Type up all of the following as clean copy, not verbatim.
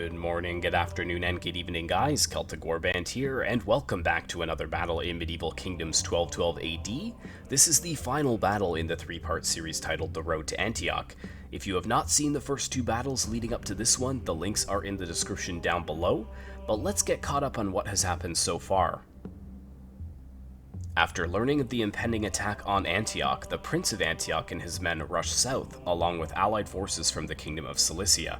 Good morning, good afternoon, and good evening, guys. Celtic Warband here, and welcome back to another battle in Medieval Kingdoms 1212 AD. This is the final battle in the three-part series titled The Road to Antioch. If you have not seen the first two battles leading up to this one, the links are in the description down below, but let's get caught up on what has happened so far. After learning of the impending attack on Antioch, the Prince of Antioch and his men rushed south, along with allied forces from the Kingdom of Cilicia.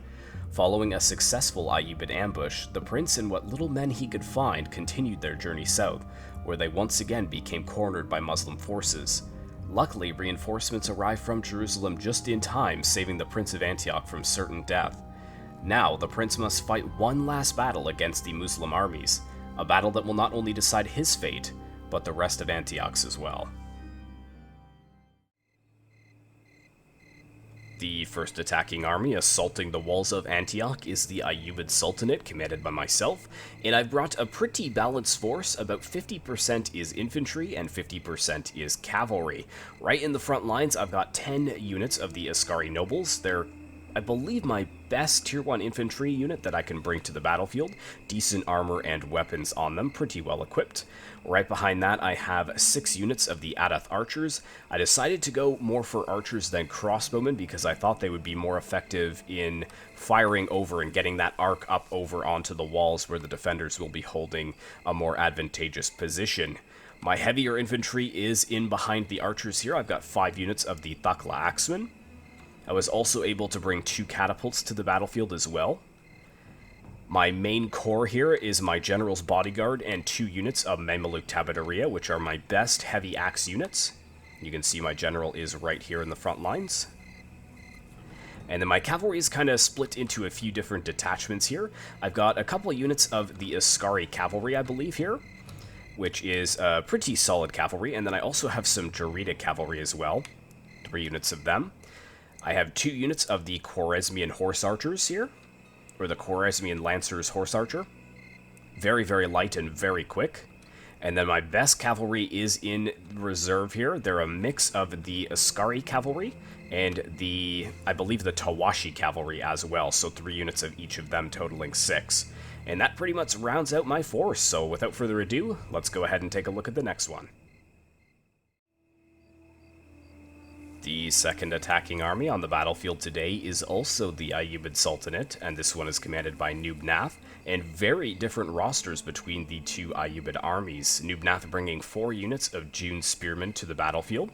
Following a successful Ayyubid ambush, the prince and what little men he could find continued their journey south, where they once again became cornered by Muslim forces. Luckily, reinforcements arrived from Jerusalem just in time, saving the Prince of Antioch from certain death. Now, the prince must fight one last battle against the Muslim armies, a battle that will not only decide his fate, but the rest of Antioch's as well. The first attacking army assaulting the walls of Antioch is the Ayyubid Sultanate, commanded by myself, and I've brought a pretty balanced force. About 50% is infantry and 50% is cavalry. Right in the front lines, I've got 10 units of the Askari nobles. They're, I believe, my best tier 1 infantry unit that I can bring to the battlefield. Decent armor and weapons on them, pretty well equipped. Right behind that, I have 6 units of the Adath archers. I decided to go more for archers than crossbowmen because I thought they would be more effective in firing over and getting that arc up over onto the walls where the defenders will be holding a more advantageous position. My heavier infantry is in behind the archers here. I've got 5 units of the Thakla axemen. I was also able to bring 2 catapults to the battlefield as well. My main core here is my General's Bodyguard and 2 units of Mameluke Tabateria, which are my best heavy axe units. You can see my General is right here in the front lines. And then my cavalry is kind of split into a few different detachments here. I've got a couple of units of the Askari cavalry, I believe, here, which is pretty solid cavalry. And then I also have some Jarita cavalry as well, 3 units of them. I have 2 units of the Khwarezmian horse archers here, or the Khwarezmian Lancers horse archer. Very, very light and very quick. And then my best cavalry is in reserve here. They're a mix of the Askari cavalry and the, I believe, the Tawashi cavalry as well. So 3 units of each of them, totaling 6. And that pretty much rounds out my force. So without further ado, let's go ahead and take a look at the next one. The second attacking army on the battlefield today is also the Ayyubid Sultanate, and this one is commanded by Nubnath, and very different rosters between the two Ayyubid armies. Nubnath bringing 4 units of June Spearmen to the battlefield,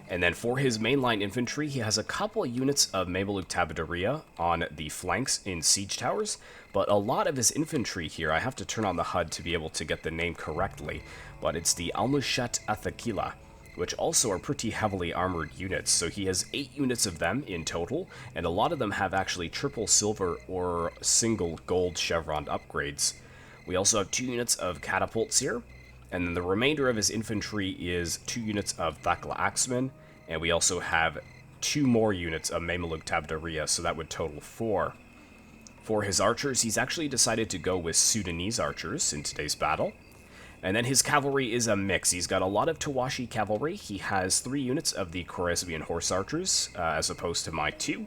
and then for his mainline infantry, he has a couple units of Mameluke Tabateria on the flanks in siege towers, but a lot of his infantry here, I have to turn on the HUD to be able to get the name correctly, but it's the Almushat Athakila, which also are pretty heavily armored units. So he has 8 units of them in total, and a lot of them have actually triple silver or single gold chevron upgrades. We also have 2 units of catapults here, and then the remainder of his infantry is 2 units of Thakla axemen, and we also have 2 more units of Mameluke Tabateria, so that would total 4. For his archers, he's actually decided to go with Sudanese archers in today's battle. And then his cavalry is a mix. He's got a lot of Tawashi cavalry. He has 3 units of the Khwarezmian horse archers, as opposed to my 2.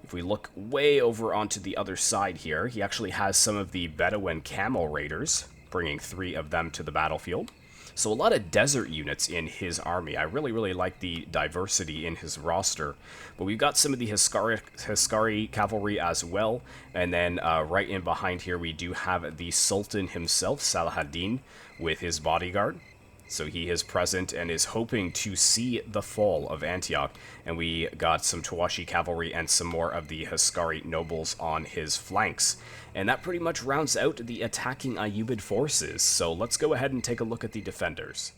If we look way over onto the other side here, he actually has some of the Bedouin camel raiders, bringing 3 of them to the battlefield. So a lot of desert units in his army. I really, really like the diversity in his roster. But we've got some of the Askari cavalry as well. And then right in behind here, we do have the Sultan himself, Saladin, with his bodyguard. So he is present and is hoping to see the fall of Antioch. And we got some Tawashi cavalry and some more of the Askari nobles on his flanks. And that pretty much rounds out the attacking Ayyubid forces. So let's go ahead and take a look at the defenders.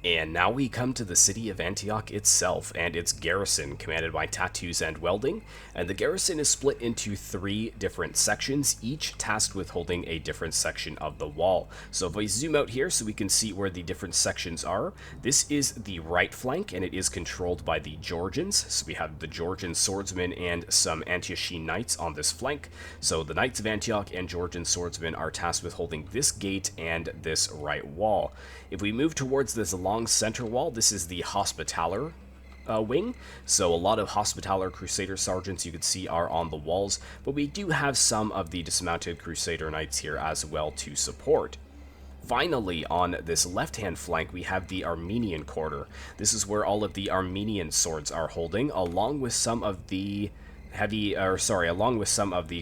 And now we come to the city of Antioch itself and its garrison, commanded by Tattoos and Welding, and the garrison is split into 3 different sections, each tasked with holding a different section of the wall. So if I zoom out here so we can see where the different sections are, this is the right flank, and it is controlled by the Georgians. So we have the Georgian swordsmen and some Antiochene knights on this flank. So the Knights of Antioch and Georgian swordsmen are tasked with holding this gate and this right wall. If we move towards this long center wall, this is the Hospitaller wing, so a lot of Hospitaller Crusader Sergeants you can see are on the walls, but we do have some of the dismounted Crusader Knights here as well to support. Finally, on this left-hand flank, we have the Armenian quarter. This is where all of the Armenian swords are holding, along with some of the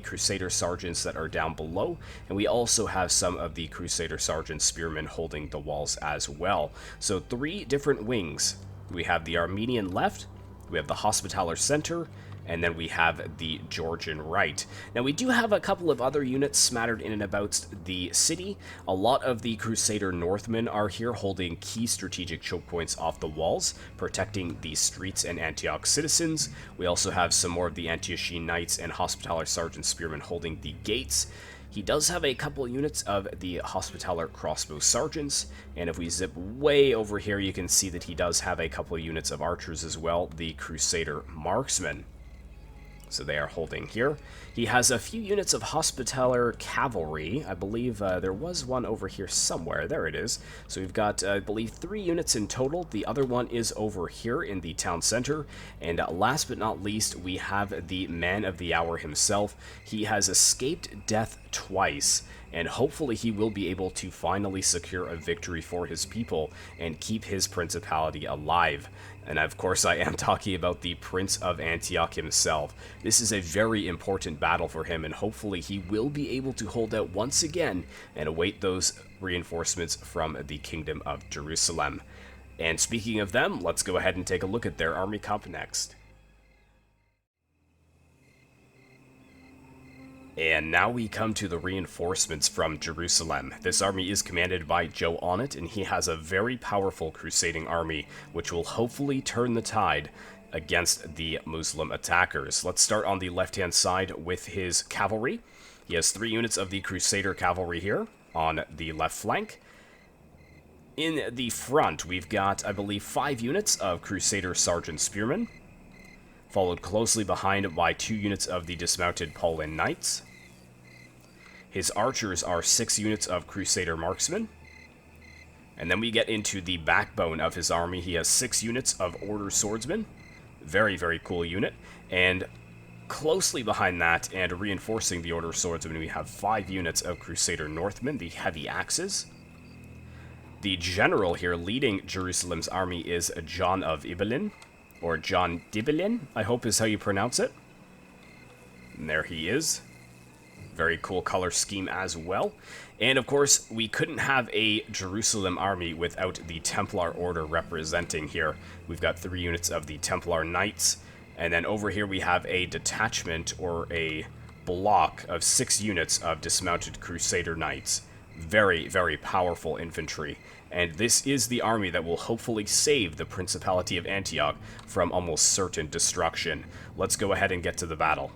Crusader Sergeants that are down below, and we also have some of the Crusader Sergeant Spearmen holding the walls as well. So 3 different wings. We have the Armenian left, we have the Hospitaller center, and then we have the Georgian right. Now, we do have a couple of other units smattered in and about the city. A lot of the Crusader Northmen are here holding key strategic choke points off the walls, protecting the streets and Antioch citizens. We also have some more of the Antiochian Knights and Hospitaller Sergeant Spearmen holding the gates. He does have a couple units of the Hospitaller Crossbow Sergeants, and if we zip way over here, you can see that he does have a couple of units of archers as well, the Crusader Marksmen. So they are holding here. He has a few units of Hospitaller Cavalry. I believe there was one over here somewhere. There it is. So we've got, I believe, 3 units in total. The other one is over here in the town center. And last but not least, we have the man of the hour himself. He has escaped death twice, and hopefully he will be able to finally secure a victory for his people and keep his principality alive. And of course, I am talking about the Prince of Antioch himself. This is a very important battle for him, and hopefully he will be able to hold out once again and await those reinforcements from the Kingdom of Jerusalem. And speaking of them, let's go ahead and take a look at their army comp next. And now we come to the reinforcements from Jerusalem. This army is commanded by Joe Onnet, and he has a very powerful crusading army, which will hopefully turn the tide against the Muslim attackers. Let's start on the left-hand side with his cavalry. He has 3 units of the Crusader cavalry here on the left flank. In the front, we've got, I believe, 5 units of Crusader Sergeant Spearmen, followed closely behind by 2 units of the dismounted Pauline Knights. His archers are 6 units of Crusader Marksmen. And then we get into the backbone of his army. He has 6 units of Order Swordsmen. Very, very cool unit. And closely behind that, and reinforcing the Order Swordsmen, we have 5 units of Crusader Northmen, the heavy axes. The general here leading Jerusalem's army is John of Ibelin, or John Dibelin, I hope is how you pronounce it. And there he is. Very cool color scheme as well. And of course, we couldn't have a Jerusalem army without the Templar Order representing here. We've got 3 units of the Templar Knights, and then over here we have a detachment or a block of 6 units of dismounted Crusader Knights. Very, very powerful infantry. And this is the army that will hopefully save the Principality of Antioch from almost certain destruction. Let's go ahead and get to the battle.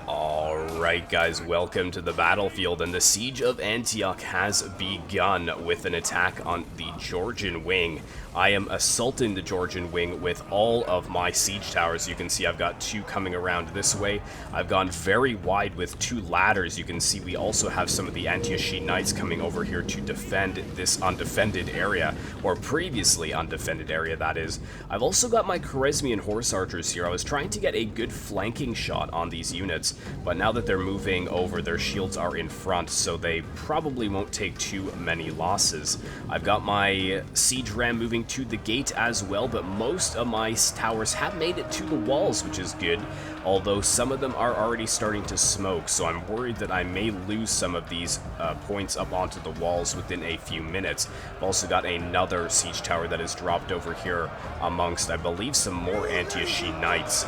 Alright guys, welcome to the battlefield, and the Siege of Antioch has begun with an attack on the Georgian wing. I am assaulting the Georgian wing with all of my siege towers. You can see I've got 2 coming around this way. I've gone very wide with 2 ladders. You can see we also have some of the Antiochian Knights coming over here to defend this undefended area, or previously undefended area, that is. I've also got my Khwarezmian horse archers here. I was trying to get a good flanking shot on these units, but now that they're moving over, their shields are in front, so they probably won't take too many losses. I've got my siege ram moving to the gate as well, but most of my towers have made it to the walls, which is good, although some of them are already starting to smoke, so I'm worried that I may lose some of these points up onto the walls within a few minutes. I've also got another siege tower that is dropped over here amongst, I believe, some more Antiochian Knights.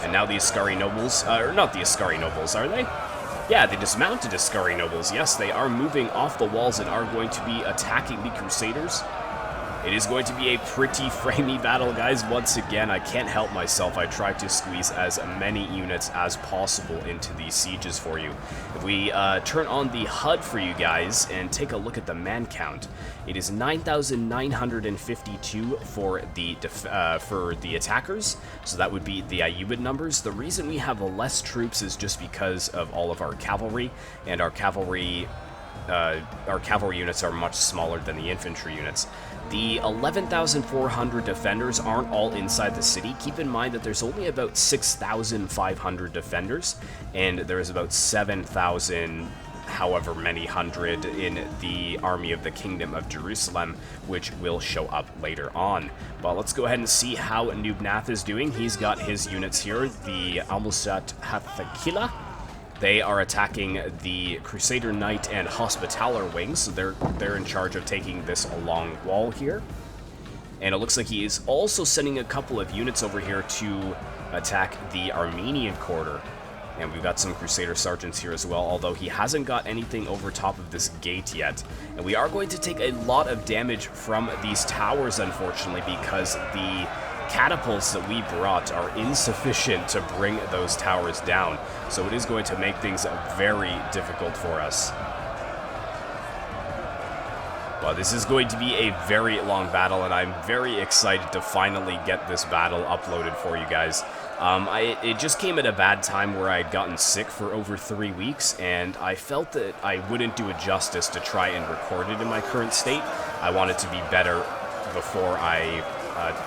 And now the Ascari nobles, or not the Ascari nobles, are they? Yeah, the dismounted Ascari nobles, yes, they are moving off the walls and are going to be attacking the Crusaders. It is going to be a pretty framey battle, guys. Once again, I can't help myself. I tried to squeeze as many units as possible into these sieges for you. If we turn on the HUD for you guys and take a look at the man count, it is 9,952 for the attackers, so that would be the Ayyubid numbers. The reason we have less troops is just because of all of our cavalry, and our cavalry our cavalry units are much smaller than the infantry units. The 11,400 defenders aren't all inside the city. Keep in mind that there's only about 6,500 defenders, and there's about 7,000 however many hundred in the army of the Kingdom of Jerusalem, which will show up later on. But let's go ahead and see how Nubnath is doing. He's got his units here, the Almusat Hathakila. They are attacking the Crusader Knight and Hospitaller wings, so they're in charge of taking this long wall here. And it looks like he is also sending a couple of units over here to attack the Armenian quarter. And we've got some Crusader Sergeants here as well, although he hasn't got anything over top of this gate yet. And we are going to take a lot of damage from these towers, unfortunately, because the catapults that we brought are insufficient to bring those towers down. So it is going to make things very difficult for us. But this is going to be a very long battle, and I'm very excited to finally get this battle uploaded for you guys. It just came at a bad time where I had gotten sick for over 3 weeks, and I felt that I wouldn't do it justice to try and record it in my current state. I wanted to be better before I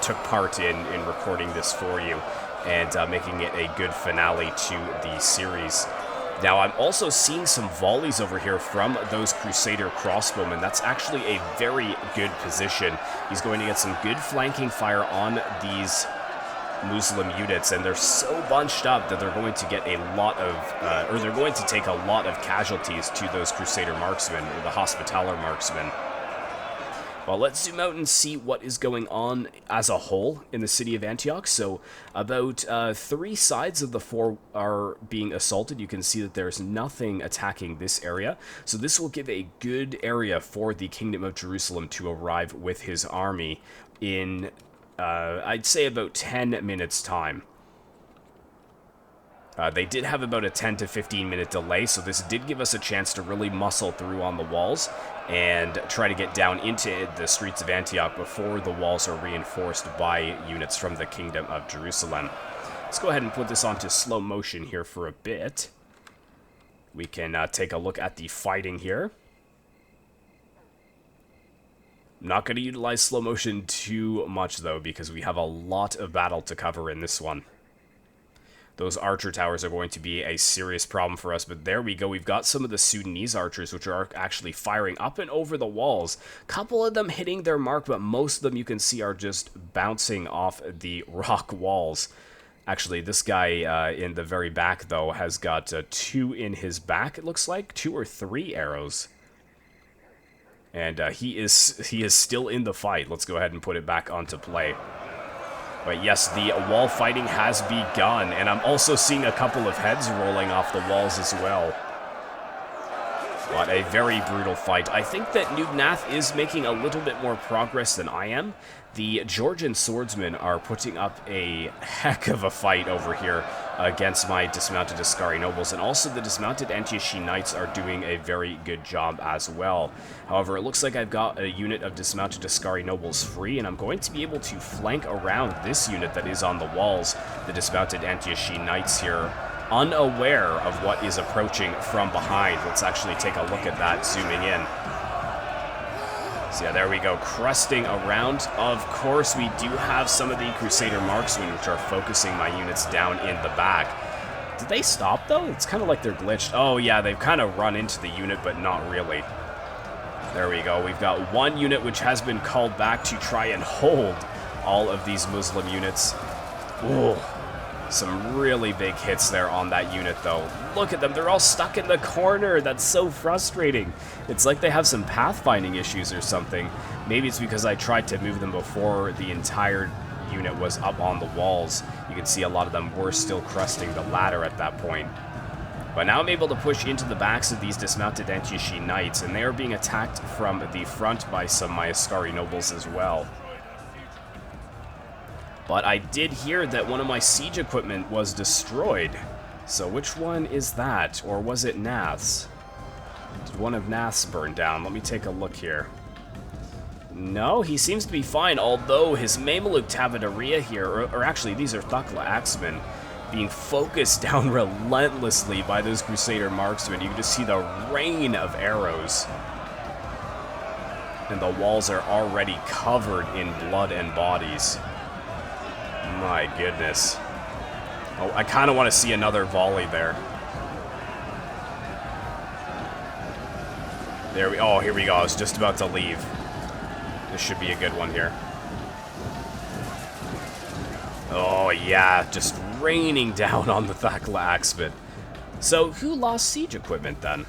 took part in recording this for you and making it a good finale to the series. Now, I'm also seeing some volleys over here from those Crusader crossbowmen. That's actually a very good position. He's going to get some good flanking fire on these Muslim units, and they're so bunched up that they're going to get a lot of, or they're going to take a lot of casualties to those Crusader marksmen, or the Hospitaller marksmen. Well, let's zoom out and see what is going on as a whole in the city of Antioch. So about 3 sides of the 4 are being assaulted. You can see that there's nothing attacking this area. So this will give a good area for the Kingdom of Jerusalem to arrive with his army in, I'd say, about 10 minutes time. They did have about a 10 to 15 minute delay, so this did give us a chance to really muscle through on the walls and try to get down into the streets of Antioch before the walls are reinforced by units from the Kingdom of Jerusalem. Let's go ahead and put this onto slow motion here for a bit. We can take a look at the fighting here. I'm not going to utilize slow motion too much, though, because we have a lot of battle to cover in this one. Those archer towers are going to be a serious problem for us, but there we go. We've got some of the Sudanese archers, which are actually firing up and over the walls. A couple of them hitting their mark, but most of them you can see are just bouncing off the rock walls. Actually, this guy in the very back, though, has got 2 in his back, it looks like. 2 or 3 arrows. And he is still in the fight. Let's go ahead and put it back onto play. But yes, the wall fighting has begun, and I'm also seeing a couple of heads rolling off the walls as well. But a very brutal fight. I think that Nubnath is making a little bit more progress than I am. The Georgian swordsmen are putting up a heck of a fight over here against my dismounted Askari nobles, and also the dismounted Antioch knights are doing a very good job as well. However, it looks like I've got a unit of dismounted Askari nobles free, and I'm going to be able to flank around this unit that is on the walls, the dismounted Antioch knights here, unaware of what is approaching from behind. Let's actually take a look at that, zooming in. So yeah, there we go, crusting around. Of course, we do have some of the Crusader marksmen, which are focusing my units down in the back. Did they stop, though? It's kind of like they're glitched. Oh, yeah, they've kind of run into the unit, but not really. There we go. We've got one unit which has been called back to try and hold all of these Muslim units. Ooh. Some really big hits there on that unit, though. Look at them. They're all stuck in the corner. That's so frustrating. It's like they have some pathfinding issues or something. Maybe it's because I tried to move them before the entire unit was up on the walls. You can see a lot of them were still crusting the ladder at that point. But now I'm able to push into the backs of these dismounted Antioch knights, and they are being attacked from the front by some my Askari nobles as well. But I did hear that one of my siege equipment was destroyed. So which one is that? Or was it Nath's? Did one of Nath's burn down? Let me take a look here. No, he seems to be fine, although his Mameluke Tabaderia here, or actually these are Thakla axemen, being focused down relentlessly by those Crusader marksmen. You can just see the rain of arrows. And the walls are already covered in blood and bodies. My goodness. Oh, I kind of want to see another volley there. There we... Oh, here we go. I was just about to leave. This should be a good one here. Oh, yeah. Just raining down on the Thakla Axemen. So, who lost siege equipment, then?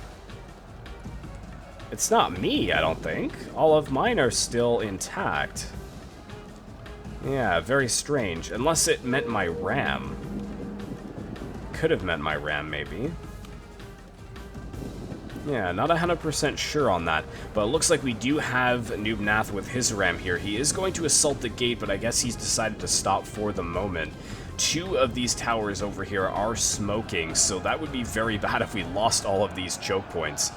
It's not me, I don't think. All of mine are still intact. Yeah, very strange. Unless it meant my RAM. Could have meant my RAM, maybe. Yeah, not 100% sure on that. But it looks like we do have Noob Nath with his RAM here. He is going to assault the gate, but I guess he's decided to stop for the moment. 2 of these towers over here are smoking, so that would be very bad if we lost all of these choke points.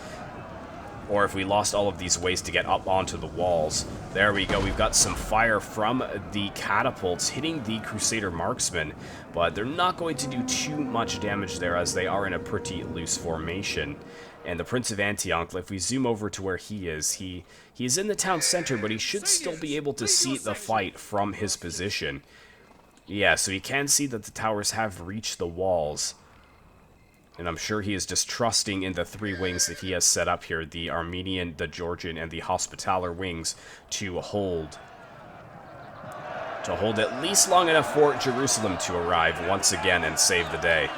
Or if we lost all of these ways to get up onto the walls. There we go. We've got some fire from the catapults hitting the Crusader marksmen, but they're not going to do too much damage there as they are in a pretty loose formation. And the Prince of Antioch, if we zoom over to where he is in the town center, but he should still be able to see the fight from his position. Yeah, so he can see that the towers have reached the walls. And I'm sure he is just trusting in the 3 wings that he has set up here, the Armenian, the Georgian, and the Hospitaller wings, to hold at least long enough for Jerusalem to arrive once again and save the day.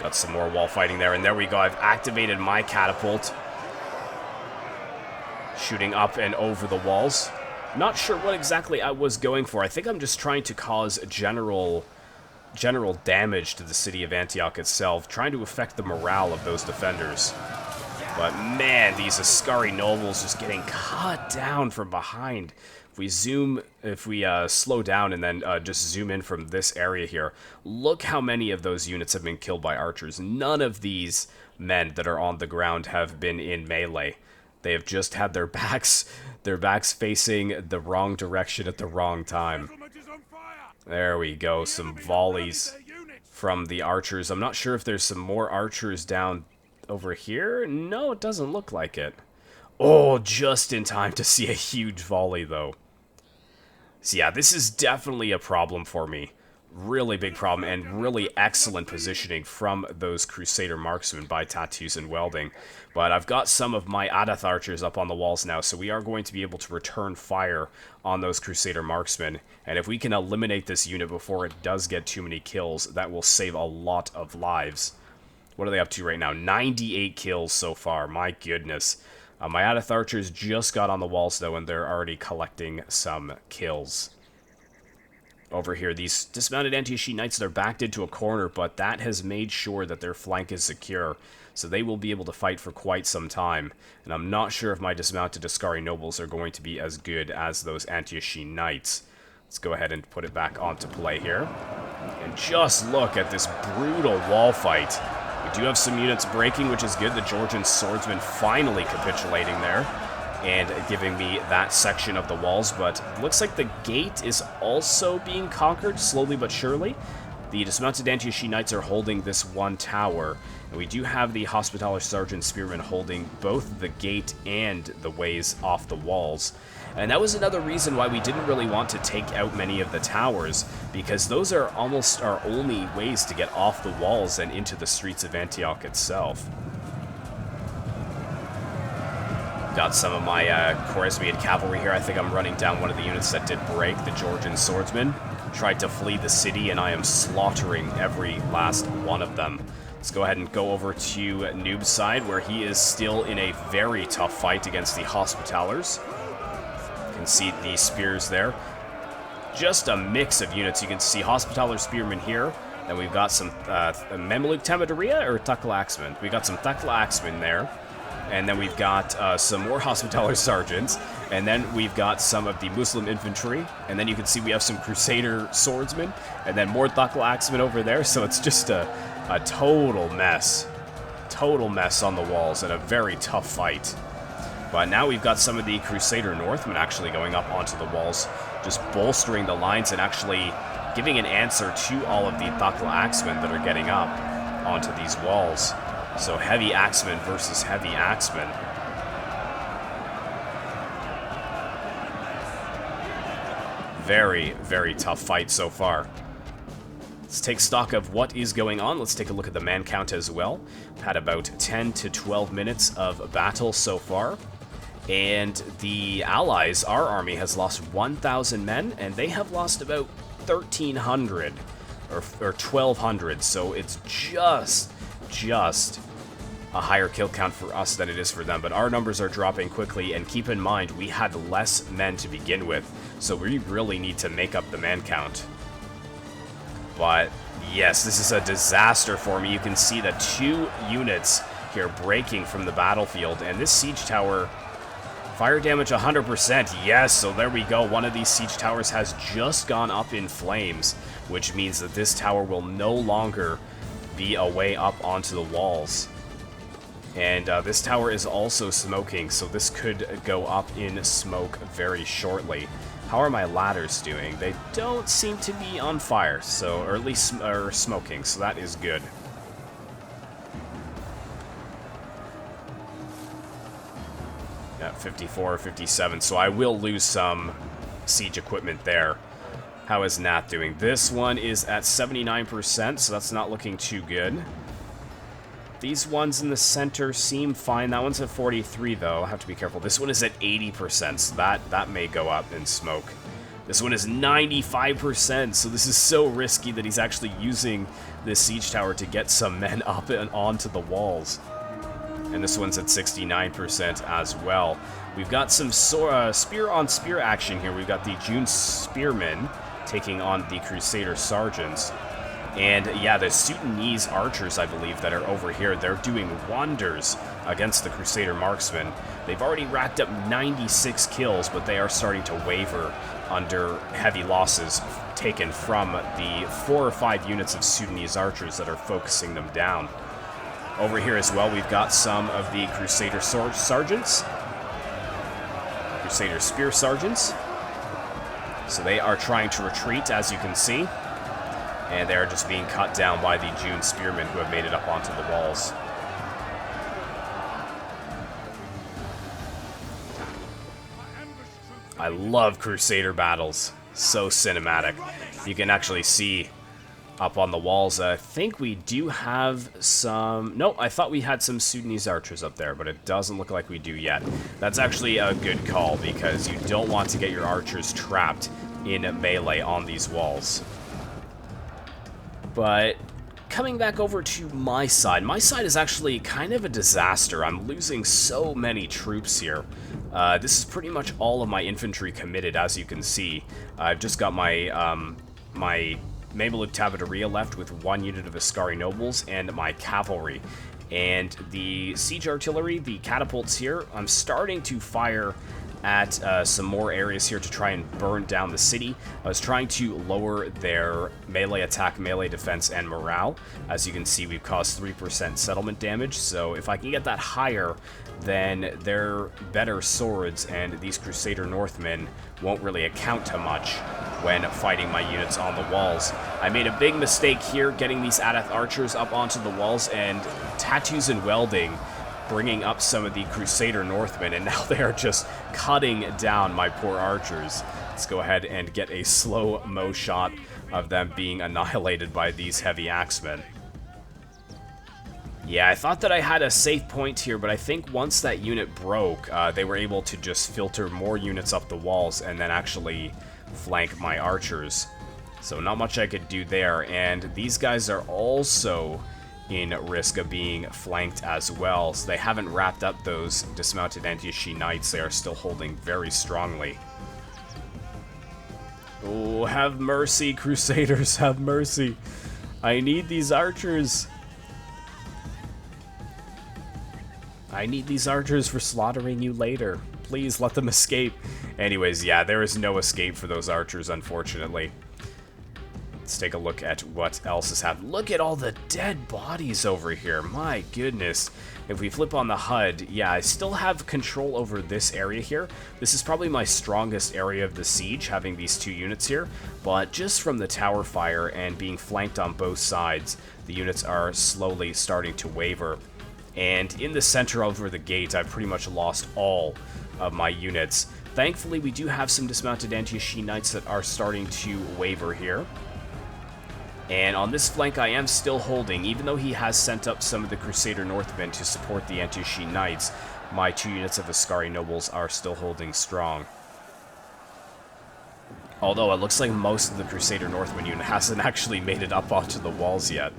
Got some more wall fighting there, and there we go. I've activated my catapult. Shooting up and over the walls. Not sure what exactly I was going for. I think I'm just trying to cause general damage to the city of Antioch itself, trying to affect the morale of those defenders. But man, these Ascari nobles just getting cut down from behind. If we slow down and then just zoom in from this area here, look how many of those units have been killed by archers. None of these men that are on the ground have been in melee. They have just had their backs facing the wrong direction at the wrong time. There we go, some volleys from the archers. I'm not sure if there's some more archers down over here. No, it doesn't look like it. Oh, just in time to see a huge volley, though. So yeah, this is definitely a problem for me. Really big problem, and really excellent positioning from those Crusader marksmen by Tattoos and Welding. But I've got some of my Adath archers up on the walls now, so we are going to be able to return fire on those Crusader marksmen. And if we can eliminate this unit before it does get too many kills, that will save a lot of lives. What are they up to right now? 98 kills so far, my goodness. My Adath archers just got on the walls, though, and they're already collecting some kills. Over here, these dismounted Antioch knights, they're backed into a corner, but that has made sure that their flank is secure, so they will be able to fight for quite some time. And I'm not sure if my dismounted Ascari nobles are going to be as good as those Antioch knights. Let's go ahead and put it back onto play here. And just look at this brutal wall fight. We do have some units breaking, which is good. The Georgian swordsman finally capitulating there and giving me that section of the walls, but looks like the gate is also being conquered, slowly but surely. The dismounted Antioch knights are holding this one tower, and we do have the Hospitaller Sergeant Spearmen holding both the gate and the ways off the walls. And that was another reason why we didn't really want to take out many of the towers, because those are almost our only ways to get off the walls and into the streets of Antioch itself. Got some of my Khwarezmiad cavalry here. I think I'm running down one of the units that did break. The Georgian swordsman tried to flee the city, and I am slaughtering every last one of them. Let's go ahead and go over to Noob's side, where he is still in a very tough fight against the Hospitallers. You can see the spears there. Just a mix of units. You can see Hospitaller Spearmen here. Then we've got some Memluk Tamadoria or Thakla Axemen. We've got some Thakla Axemen there. And then we've got some more Hospitaller Sergeants. And then we've got some of the Muslim infantry. And then you can see we have some Crusader swordsmen. And then more Thakla Axemen over there. So it's just a total mess. Total mess on the walls and a very tough fight. But now we've got some of the Crusader Northmen actually going up onto the walls, just bolstering the lines and actually giving an answer to all of the Thakla axemen that are getting up onto these walls. So heavy axemen versus heavy axemen. Very, very tough fight so far. Let's take stock of what is going on. Let's take a look at the man count as well. We've had about 10 to 12 minutes of battle so far. And the Allies, our army, has lost 1,000 men, and they have lost about 1,300 or 1,200. So it's just a higher kill count for us than it is for them. But our numbers are dropping quickly, and keep in mind, we had less men to begin with. So we really need to make up the man count. But yes, this is a disaster for me. You can see the 2 units here breaking from the battlefield, and this siege tower, fire damage 100%. Yes, so there we go. One of these siege towers has just gone up in flames, which means that this tower will no longer be a way up onto the walls. And this tower is also smoking, so this could go up in smoke very shortly. How are my ladders doing? They don't seem to be on fire, so, or at least smoking, so that is good. Yeah, 54, 57, so I will lose some siege equipment there. How is Nat doing? This one is at 79%, so that's not looking too good. These ones in the center seem fine. That one's at 43, though. I have to be careful. This one is at 80%, so that may go up in smoke. This one is 95%, so this is so risky that he's actually using this siege tower to get some men up and onto the walls. And this one's at 69% as well. We've got some spear-on-spear action here. We've got the June Spearmen taking on the Crusader Sergeants. And yeah, the Sudanese archers, I believe, that are over here, they're doing wonders against the Crusader marksmen. They've already racked up 96 kills, but they are starting to waver under heavy losses taken from the 4 or 5 units of Sudanese archers that are focusing them down. Over here as well, we've got some of the Crusader Sergeants. Crusader Spear Sergeants. So they are trying to retreat, as you can see. And they are just being cut down by the June Spearmen who have made it up onto the walls. I love Crusader battles. So cinematic. You can actually see up on the walls. I think we do have some... No, I thought we had some Sudanese archers up there, but it doesn't look like we do yet. That's actually a good call, because you don't want to get your archers trapped in melee on these walls. But coming back over to my side is actually kind of a disaster. I'm losing so many troops here. This is pretty much all of my infantry committed, as you can see. I've just got my my Mameluke Tabateria left with 1 unit of Askari nobles and my cavalry. And the siege artillery, the catapults here, I'm starting to fire at some more areas here to try and burn down the city. I was trying to lower their melee attack, melee defense, and morale. As you can see, we've caused 3% settlement damage, so if I can get that higher, then their better swords and these Crusader Northmen won't really account to much when fighting my units on the walls. I made a big mistake here getting these Adath archers up onto the walls, and Tattoos and Welding bringing up some of the Crusader Northmen, and now they are just cutting down my poor archers. Let's go ahead and get a slow-mo shot of them being annihilated by these heavy axemen. Yeah, I thought that I had a safe point here, but I think once that unit broke, they were able to just filter more units up the walls and then actually flank my archers. So not much I could do there, and these guys are also in risk of being flanked as well, so they haven't wrapped up those dismounted Antioch knights. They are still holding very strongly. Oh, have mercy, Crusaders, have mercy. I need these archers. I need these archers for slaughtering you later. Please let them escape. Anyways, yeah, there is no escape for those archers, unfortunately. Let's take a look at what else has happened. Look at all the dead bodies over here. My goodness. If we flip on the HUD, yeah, I still have control over this area here. This is probably my strongest area of the siege, having these two units here. But just from the tower fire and being flanked on both sides, the units are slowly starting to waver. And in the center over the gate, I've pretty much lost all of my units. Thankfully, we do have some dismounted Antioch Knights that are starting to waver here. And on this flank, I am still holding, even though he has sent up some of the Crusader Northmen to support the Antioch Knights. My 2 units of Ascari Nobles are still holding strong. Although it looks like most of the Crusader Northmen unit hasn't actually made it up onto the walls yet.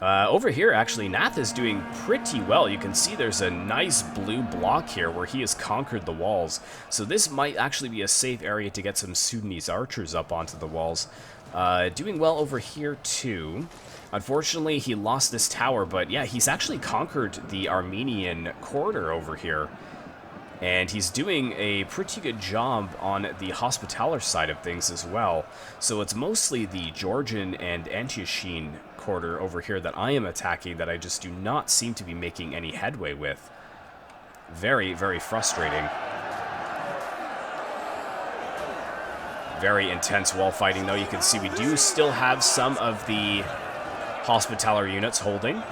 Over here, actually, Nath is doing pretty well. You can see there's a nice blue block here where he has conquered the walls. So this might actually be a safe area to get some Sudanese archers up onto the walls. Doing well over here, too. Unfortunately, he lost this tower, but yeah, he's actually conquered the Armenian corridor over here. And he's doing a pretty good job on the Hospitaller side of things as well. So it's mostly the Georgian and Antiochian corridor over here that I am attacking that I just do not seem to be making any headway with. Very, very frustrating. Very intense wall fighting, though. You can see we do still have some of the Hospitaller units holding.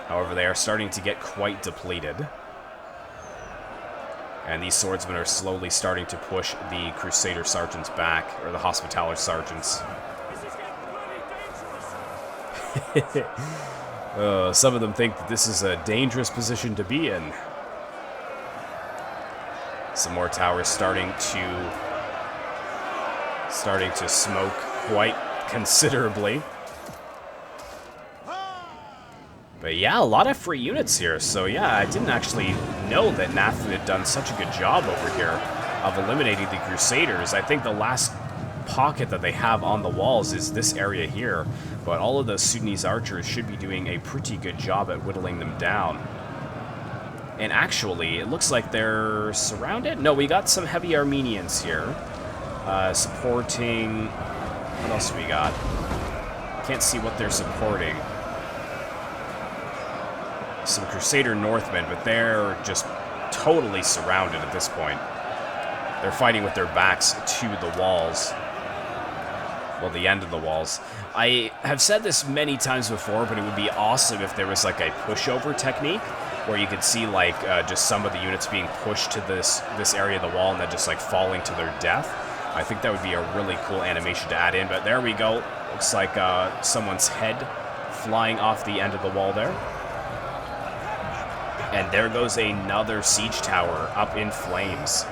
However, they are starting to get quite depleted. And these swordsmen are slowly starting to push the Crusader sergeants back, or the Hospitaller sergeants. Some of them think that this is a dangerous position to be in. Some more towers starting to smoke quite considerably. But yeah, a lot of free units here. So yeah, I didn't actually know that Nath had done such a good job over here of eliminating the Crusaders. I think the last pocket that they have on the walls is this area here. But all of those Sudanese archers should be doing a pretty good job at whittling them down. And actually, it looks like they're surrounded. No, we got some heavy Armenians here. Supporting... What else do we got? Can't see what they're supporting. Some Crusader Northmen, but they're just totally surrounded at this point. They're fighting with their backs to the walls. Well, the end of the walls. I have said this many times before, but it would be awesome if there was like a pushover technique where you could see like just some of the units being pushed to this area of the wall and then just like falling to their death. I think that would be a really cool animation to add in, but there we go. Looks like someone's head flying off the end of the wall there. And there goes another siege tower up in flames.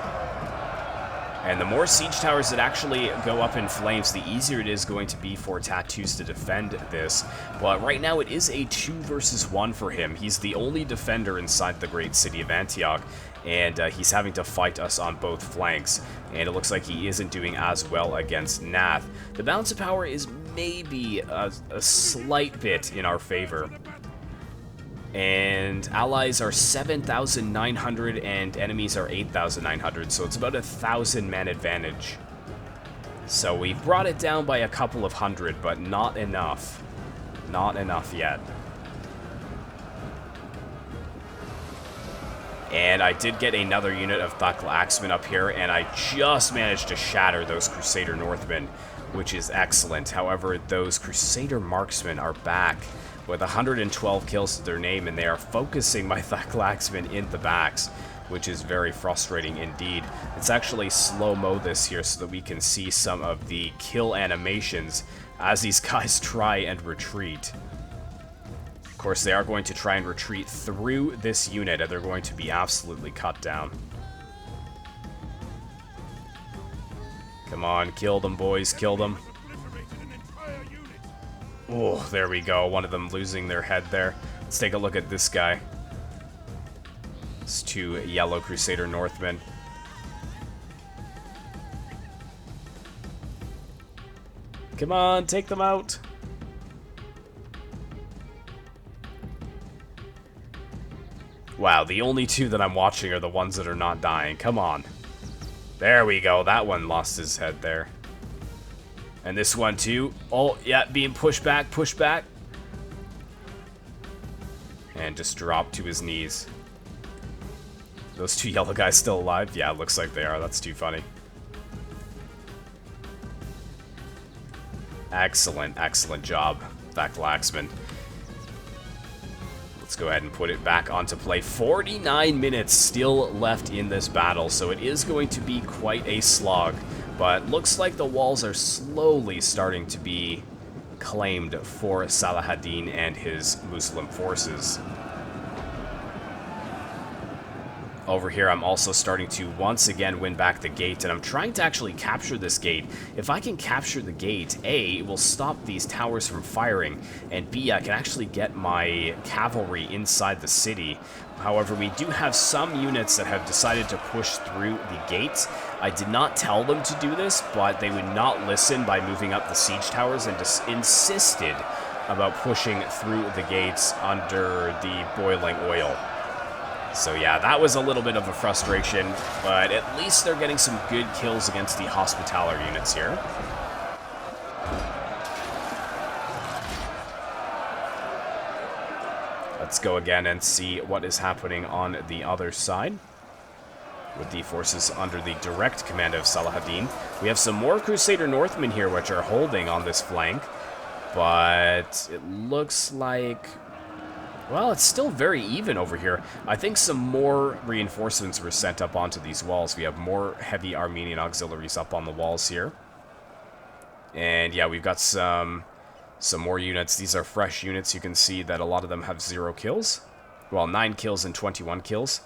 And the more siege towers that actually go up in flames, the easier it is going to be for Tattoos to defend this. But right now it is a 2 versus 1 for him. He's the only defender inside the great city of Antioch, and he's having to fight us on both flanks. And it looks like he isn't doing as well against Nath. The balance of power is maybe a slight bit in our favor. And allies are 7,900 and enemies are 8,900, so it's about a 1,000-man advantage. So we've brought it down by a couple of hundred, but not enough. Not enough yet. And I did get another unit of Thakla Axemen up here, and I just managed to shatter those Crusader Northmen, which is excellent. However, those Crusader Marksmen are back with 112 kills to their name, and they are focusing my Thakla Axemen in the backs, which is very frustrating indeed. Let's actually slow-mo this here so that we can see some of the kill animations as these guys try and retreat. Of course, they are going to try and retreat through this unit, and they're going to be absolutely cut down. Come on, kill them, boys, kill them. Oh, there we go. One of them losing their head there. Let's take a look at this guy. It's 2 yellow Crusader Northmen. Come on, take them out. Wow, the only 2 that I'm watching are the ones that are not dying. Come on. There we go. That one lost his head there. And this one too. Oh, yeah, being pushed back, pushed back. And just dropped to his knees. Those two yellow guys still alive? Yeah, it looks like they are. That's too funny. Excellent, excellent job, Laxman. Let's go ahead and put it back onto play. 49 minutes still left in this battle, so it is going to be quite a slog. But looks like the walls are slowly starting to be claimed for Saladin and his Muslim forces. Over here, I'm also starting to once again win back the gate, and I'm trying to actually capture this gate. If I can capture the gate, A, it will stop these towers from firing, and B, I can actually get my cavalry inside the city. However, we do have some units that have decided to push through the gates. I did not tell them to do this, but they would not listen by moving up the siege towers and just insisted about pushing through the gates under the boiling oil. So yeah, that was a little bit of a frustration, but at least they're getting some good kills against the Hospitaller units here. Let's go again and see what is happening on the other side. With the forces under the direct command of Saladin. We have some more Crusader Northmen here which are holding on this flank, but it looks like... well, it's still very even over here. I think some more reinforcements were sent up onto these walls. We have more heavy Armenian auxiliaries up on the walls here. And yeah, we've got some more units. These are fresh units. You can see that a lot of them have 0 kills. Well, 9 kills and 21 kills.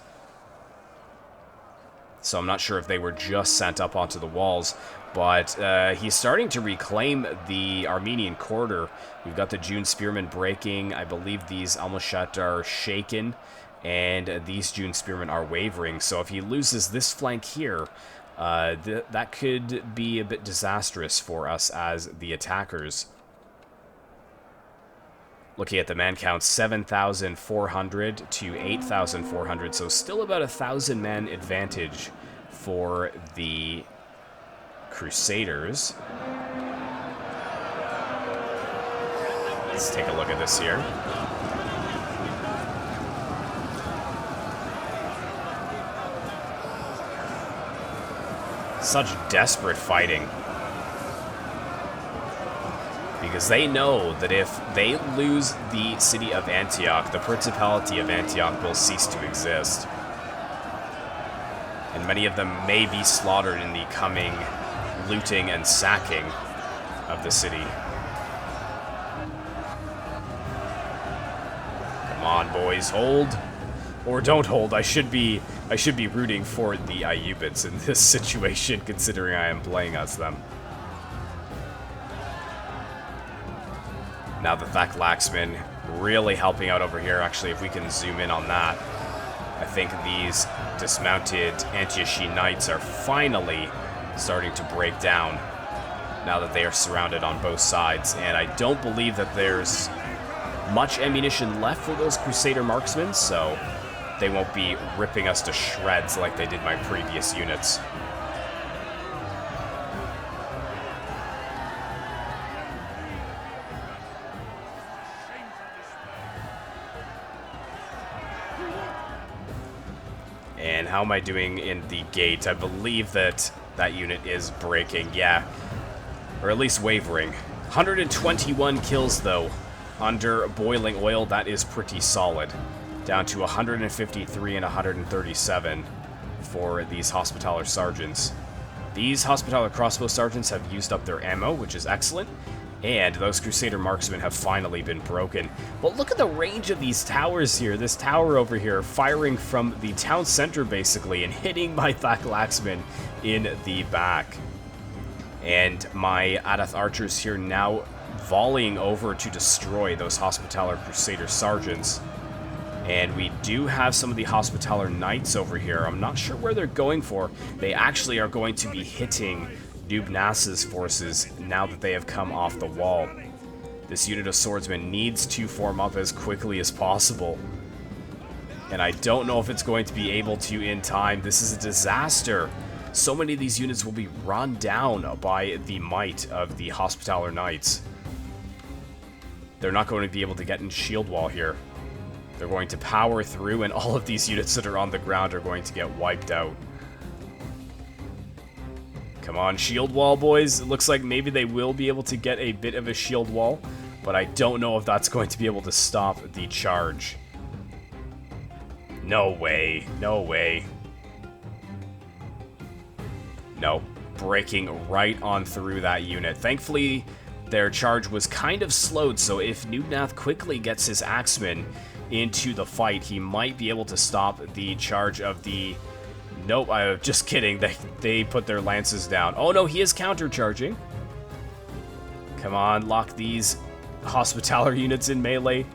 So I'm not sure if they were just sent up onto the walls. But he's starting to reclaim the Armenian quarter. We've got the June Spearmen breaking. I believe these Almoshat are shaken. And these June Spearmen are wavering. So if he loses this flank here, that could be a bit disastrous for us as the attackers. Looking at the man count, 7,400 to 8,400. So still about 1,000 man advantage for the Crusaders. Let's take a look at this here. Such desperate fighting. Because they know that if they lose the city of Antioch, the Principality of Antioch will cease to exist. And many of them may be slaughtered in the coming looting and sacking of the city. Come on, boys, hold. Or don't hold. I should be rooting for the Ayyubids in this situation, considering I am playing as them. Now the Laxman really helping out over here. Actually, if we can zoom in on that, I think these dismounted Antioch Knights are finally starting to break down now that they are surrounded on both sides. And I don't believe that there's much ammunition left for those Crusader marksmen, so they won't be ripping us to shreds like they did my previous units. And how am I doing in the gate? I believe that that unit is breaking, yeah. Or at least wavering. 121 kills, though. Under boiling oil, that is pretty solid. Down to 153 and 137 for these Hospitaller Sergeants. These Hospitaller Crossbow Sergeants have used up their ammo, which is excellent. And those Crusader Marksmen have finally been broken. But look at the range of these towers here. This tower over here firing from the town center, basically, and hitting my Laxman in the back. And my Adath Archers here now volleying over to destroy those Hospitaller Crusader Sergeants. And we do have some of the Hospitaller Knights over here. I'm not sure where they're going for. They actually are going to be hitting Dubnas's forces now that they have come off the wall. This unit of swordsmen needs to form up as quickly as possible. And I don't know if it's going to be able to in time. This is a disaster. so many of these units will be run down by the might of the Hospitaller Knights. They're not going to be able to get in shield wall here. They're going to power through, and all of these units that are on the ground are going to get wiped out. Come on, shield wall, boys. It looks like maybe they will be able to get a bit of a shield wall, but I don't know if that's going to be able to stop the charge. No way. No way. No. Breaking right on through that unit. Thankfully, their charge was kind of slowed, so if Nubnath quickly gets his Axemen into the fight, he might be able to stop the charge of the... Nope, I'm just kidding. They put their lances down. Oh no, he is countercharging. Come on, lock these Hospitaller units in melee.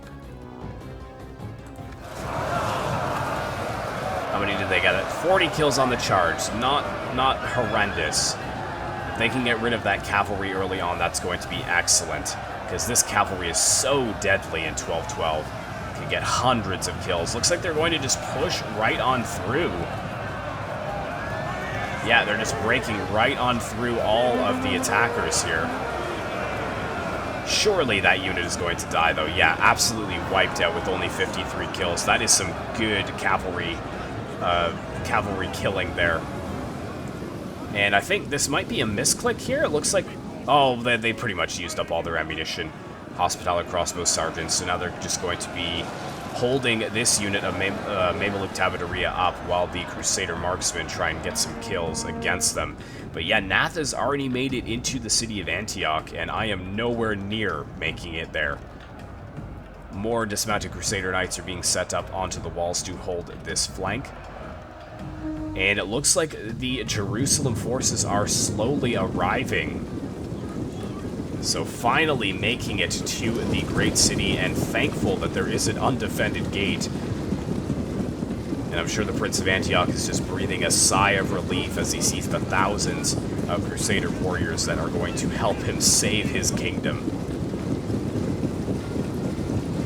How many did they get? 40 kills on the charge. Not horrendous. If they can get rid of that cavalry early on, that's going to be excellent. Because this cavalry is so deadly in 12-12. Can get hundreds of kills. Looks like they're going to just push right on through. Yeah, they're just breaking right on through all of the attackers here. Surely that unit is going to die, though. Yeah, absolutely wiped out with only 53 kills. That is some good cavalry killing there. And I think this might be a misclick here. It looks like... Oh, they pretty much used up all their ammunition. Hospitaller crossbow sergeants, so now they're just going to be holding this unit of Mameluke Tabaderia up while the Crusader marksmen try and get some kills against them. But yeah, Nath has already made it into the city of Antioch, and I am nowhere near making it there. More dismounted Crusader Knights are being set up onto the walls to hold this flank. And it looks like the Jerusalem forces are slowly arriving. So finally making it to the great city, and thankful that there is an undefended gate. And I'm sure the Prince of Antioch is just breathing a sigh of relief as he sees the thousands of Crusader warriors that are going to help him save his kingdom.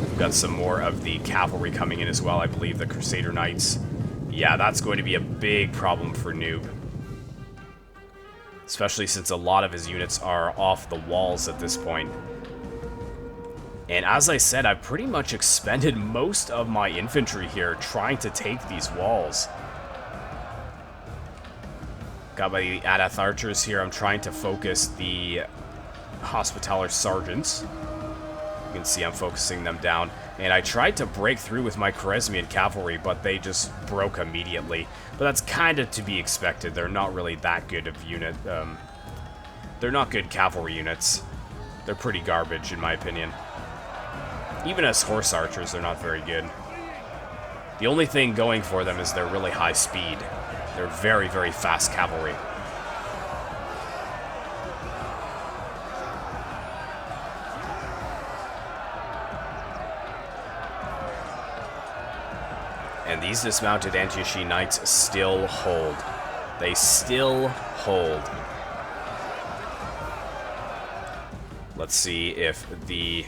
We've got some more of the cavalry coming in as well. I believe the Crusader Knights. Yeah, that's going to be a big problem for Noob. Especially since a lot of his units are off the walls at this point. And as I said, I've pretty much expended most of my infantry here trying to take these walls. Got my Adath archers here. I'm trying to focus the Hospitaller sergeants. You can see I'm focusing them down. And I tried to break through with my Khwarezmian cavalry, but they just broke immediately. But that's kind of to be expected. They're not really that good of unit. They're not good cavalry units. They're pretty garbage, in my opinion. Even as horse archers, they're not very good. The only thing going for them is they're really high speed. They're very, very fast cavalry. And these dismounted Antioch Knights still hold. They still hold. Let's see if the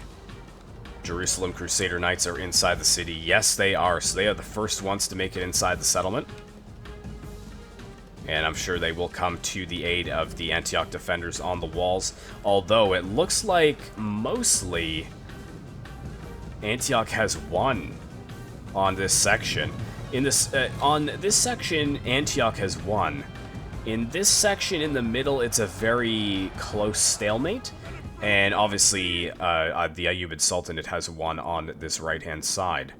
Jerusalem Crusader Knights are inside the city. Yes, they are. So they are the first ones to make it inside the settlement. And I'm sure they will come to the aid of the Antioch defenders on the walls. Although it looks like mostly Antioch has won on this section. On this section, Antioch has won. In this section in the middle, it's a very close stalemate. And obviously, the Ayyubid Sultanate has won on this right-hand side.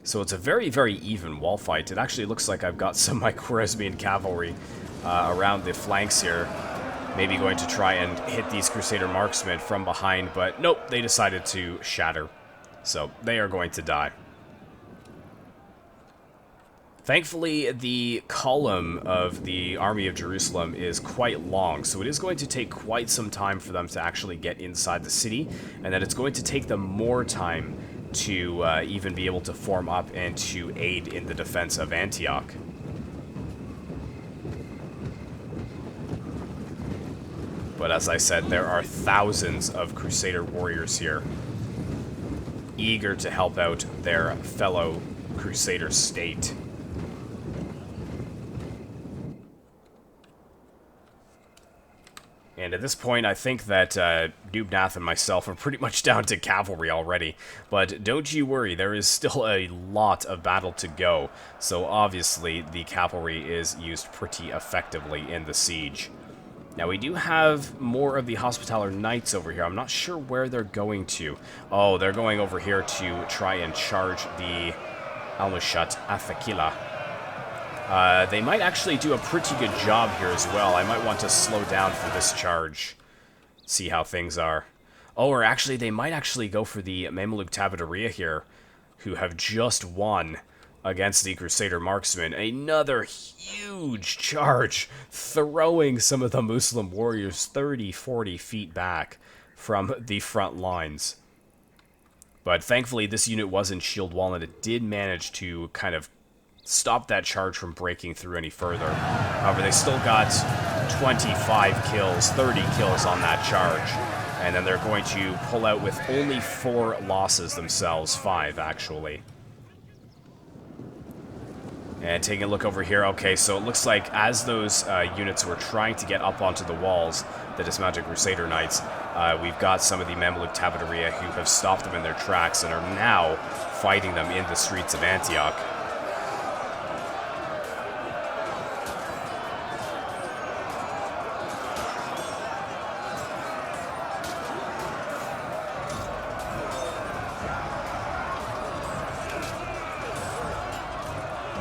So it's a very, very even wall fight. It actually looks like I've got some of my Khwarezmian cavalry around the flanks here. Maybe going to try and hit these Crusader marksmen from behind, but nope, they decided to shatter. So they are going to die. Thankfully, the column of the army of Jerusalem is quite long, so it is going to take quite some time for them to actually get inside the city, and then it's going to take them more time to even be able to form up and to aid in the defense of Antioch. But as I said, there are thousands of Crusader warriors here, eager to help out their fellow Crusader state. And at this point, I think that Dubnath and myself are pretty much down to cavalry already. But don't you worry, there is still a lot of battle to go. So obviously, the cavalry is used pretty effectively in the siege. Now, we do have more of the Hospitaller Knights over here. I'm not sure where they're going to. Oh, they're going over here to try and charge the Almushat Athakila. They might actually do a pretty good job here as well. I might want to slow down for this charge. See how things are. Oh, or actually, they might actually go for the Mamluk Tabateria here, who have just won against the Crusader Marksmen. Another huge charge, throwing some of the Muslim warriors 30, 40 feet back from the front lines. But thankfully, this unit was in shield wall, and it did manage to kind of stop that charge from breaking through any further. However, they still got 25 kills, 30 kills on that charge. And then they're going to pull out with only 4 losses themselves, 5 actually. And taking a look over here, okay, so it looks like as those units were trying to get up onto the walls, the dismounted Crusader Knights, we've got some of the Mamluk Tabateria who have stopped them in their tracks and are now fighting them in the streets of Antioch.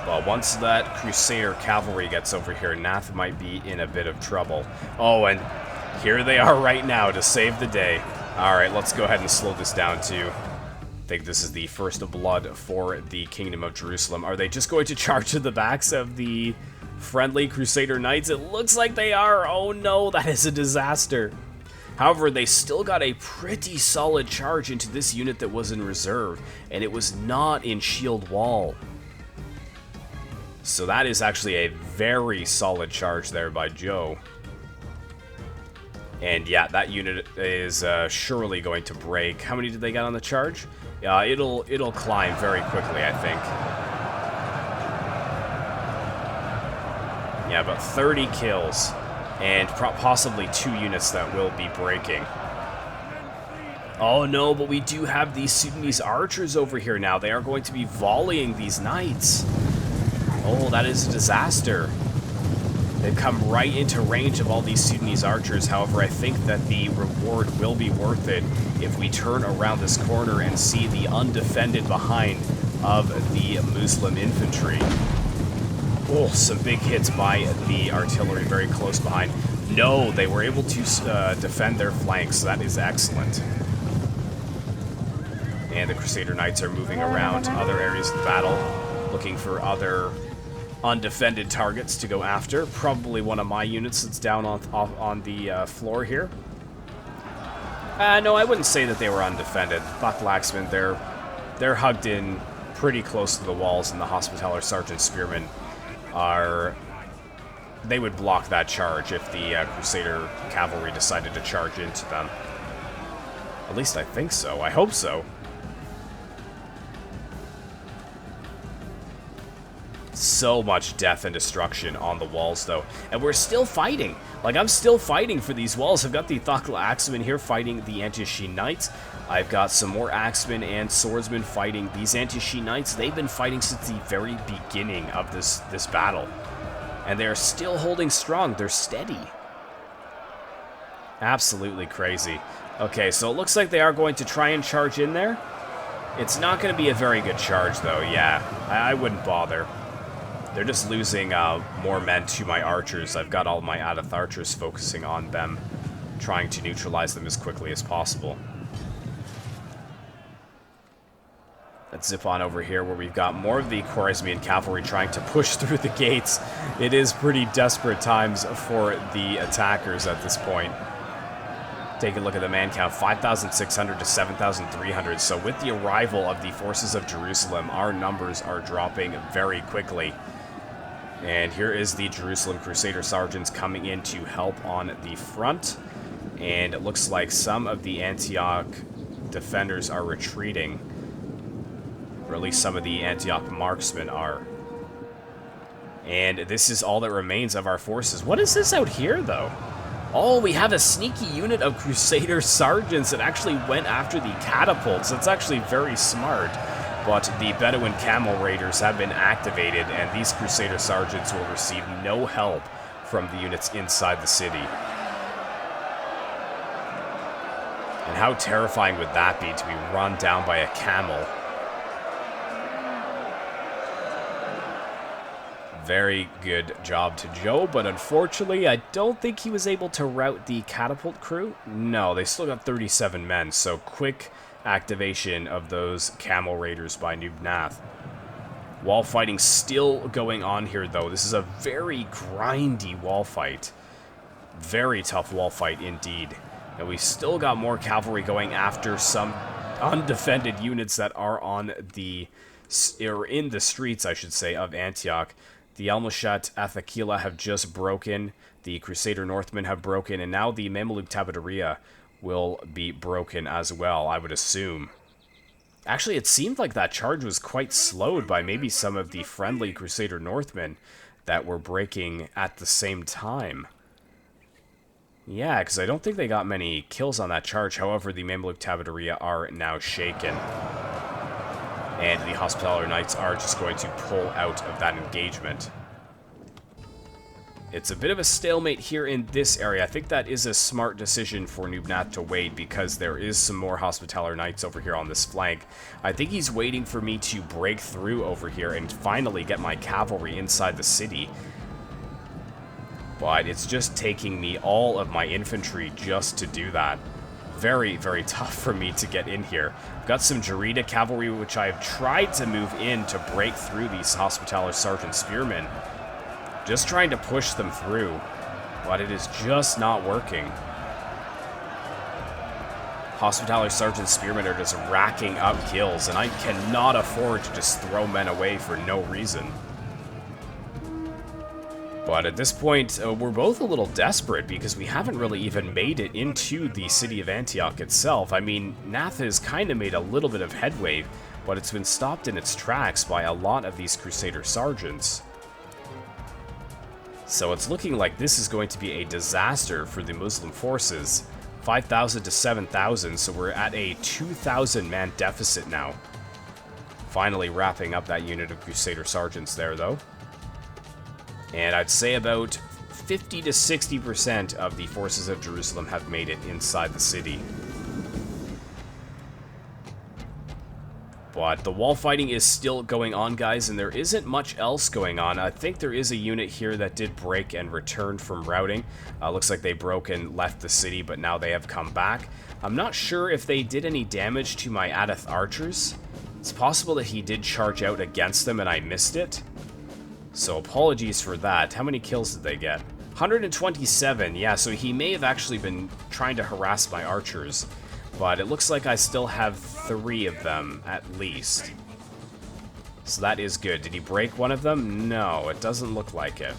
Well, once that Crusader cavalry gets over here, Nath might be in a bit of trouble. Oh, and here they are right now to save the day. Alright, let's go ahead and slow this down too. I think this is the first blood for the Kingdom of Jerusalem. Are they just going to charge to the backs of the friendly Crusader Knights? It looks like they are. Oh no, that is a disaster. However, they still got a pretty solid charge into this unit that was in reserve, and it was not in shield wall. So that is actually a very solid charge there by Joe. And yeah, that unit is surely going to break. How many did they get on the charge? It'll climb very quickly, I think. Yeah, about 30 kills. And possibly 2 units that will be breaking. Oh no, but we do have these Sudanese archers over here now. They are going to be volleying these knights. Oh, that is a disaster. They've come right into range of all these Sudanese archers. However, I think that the reward will be worth it if we turn around this corner and see the undefended behind of the Muslim infantry. Oh, some big hits by the artillery very close behind. No, they were able to defend their flanks. So that is excellent. And the Crusader Knights are moving around other areas of the battle, looking for other undefended targets to go after. Probably one of my units that's down on the floor here. No, I wouldn't say that they were undefended. Bucklaxmen, they're hugged in pretty close to the walls, and the Hospitaller Sergeant Spearmen they would block that charge if the Crusader cavalry decided to charge into them. At least I think so. I hope so. So much death and destruction on the walls, though. And we're still fighting. Like, I'm still fighting for theyese walls. I've got the Thakla Axemen here fighting the Antioch Knights. I've got some more Axemen and Swordsmen fighting these Antioch Knights. They've been fighting since the very beginning of this battle. And they're still holding strong. They're steady. Absolutely crazy. Okay, so it looks like they are going to try and charge in there. It's not going to be a very good charge, though. Yeah, I wouldn't bother. They're just losing more men to my archers. I've got all my Adath archers focusing on them, trying to neutralize them as quickly as possible. Let's zip on over here where we've got more of the Khwarezmian cavalry trying to push through the gates. It is pretty desperate times for the attackers at this point. Take a look at the man count, 5,600 to 7,300. So with the arrival of the forces of Jerusalem, our numbers are dropping very quickly. And here is the Jerusalem Crusader Sergeants coming in to help on the front. And it looks like some of the Antioch defenders are retreating. Or at least some of the Antioch marksmen are. And this is all that remains of our forces. What is this out here, though? Oh, we have a sneaky unit of Crusader Sergeants that actually went after the catapults. That's actually very smart. But the Bedouin Camel Raiders have been activated, and these Crusader Sergeants will receive no help from the units inside the city. And how terrifying would that be, to be run down by a camel? Very good job to Joe, but unfortunately, I don't think he was able to rout the catapult crew. No, they still got 37 men, so quick activation of those camel raiders by Noob Nath. Wall fighting still going on here, though. This is a very grindy wall fight. Very tough wall fight indeed. And we still got more cavalry going after some undefended units that are on the, or in the streets, I should say, of Antioch. The Almushat Athakila have just broken, the Crusader Northmen have broken, and now the Mamluk Tabateria will be broken as well, I would assume. Actually, it seemed like that charge was quite slowed by maybe some of the friendly Crusader Northmen that were breaking at the same time. Yeah, because I don't think they got many kills on that charge. However, the Mamluk Tabateria are now shaken. And the Hospitaller Knights are just going to pull out of that engagement. It's a bit of a stalemate here in this area. I think that is a smart decision for Noob Nath to wait, because there is some more Hospitaller Knights over here on this flank. I think he's waiting for me to break through over here and finally get my cavalry inside the city. But it's just taking me all of my infantry just to do that. Very, very tough for me to get in here. I've got some Jarita cavalry, which I've tried to move in to break through these Hospitaller Sergeant Spearmen. Just trying to push them through, but it is just not working. Hospitaller Sergeant Spearmen are just racking up kills, and I cannot afford to just throw men away for no reason. But at this point, we're both a little desperate, because we haven't really even made it into the city of Antioch itself. I mean, Nath has kind of made a little bit of headway, but it's been stopped in its tracks by a lot of these Crusader Sergeants. So it's looking like this is going to be a disaster for the Muslim forces. 5,000 to 7,000, so we're at a 2,000-man deficit now. Finally wrapping up that unit of Crusader Sergeants there, though. And I'd say about 50 to 60% of the forces of Jerusalem have made it inside the city. But the wall fighting is still going on, guys, and there isn't much else going on. I think there is a unit here that did break and returned from routing. Looks like they broke and left the city, but now they have come back. I'm not sure if they did any damage to my Adath archers. It's possible that he did charge out against them and I missed it. So apologies for that. How many kills did they get? 127, yeah, so he may have actually been trying to harass my archers. But it looks like I still have 3 of them, at least. So that is good. Did he break one of them? No, it doesn't look like it.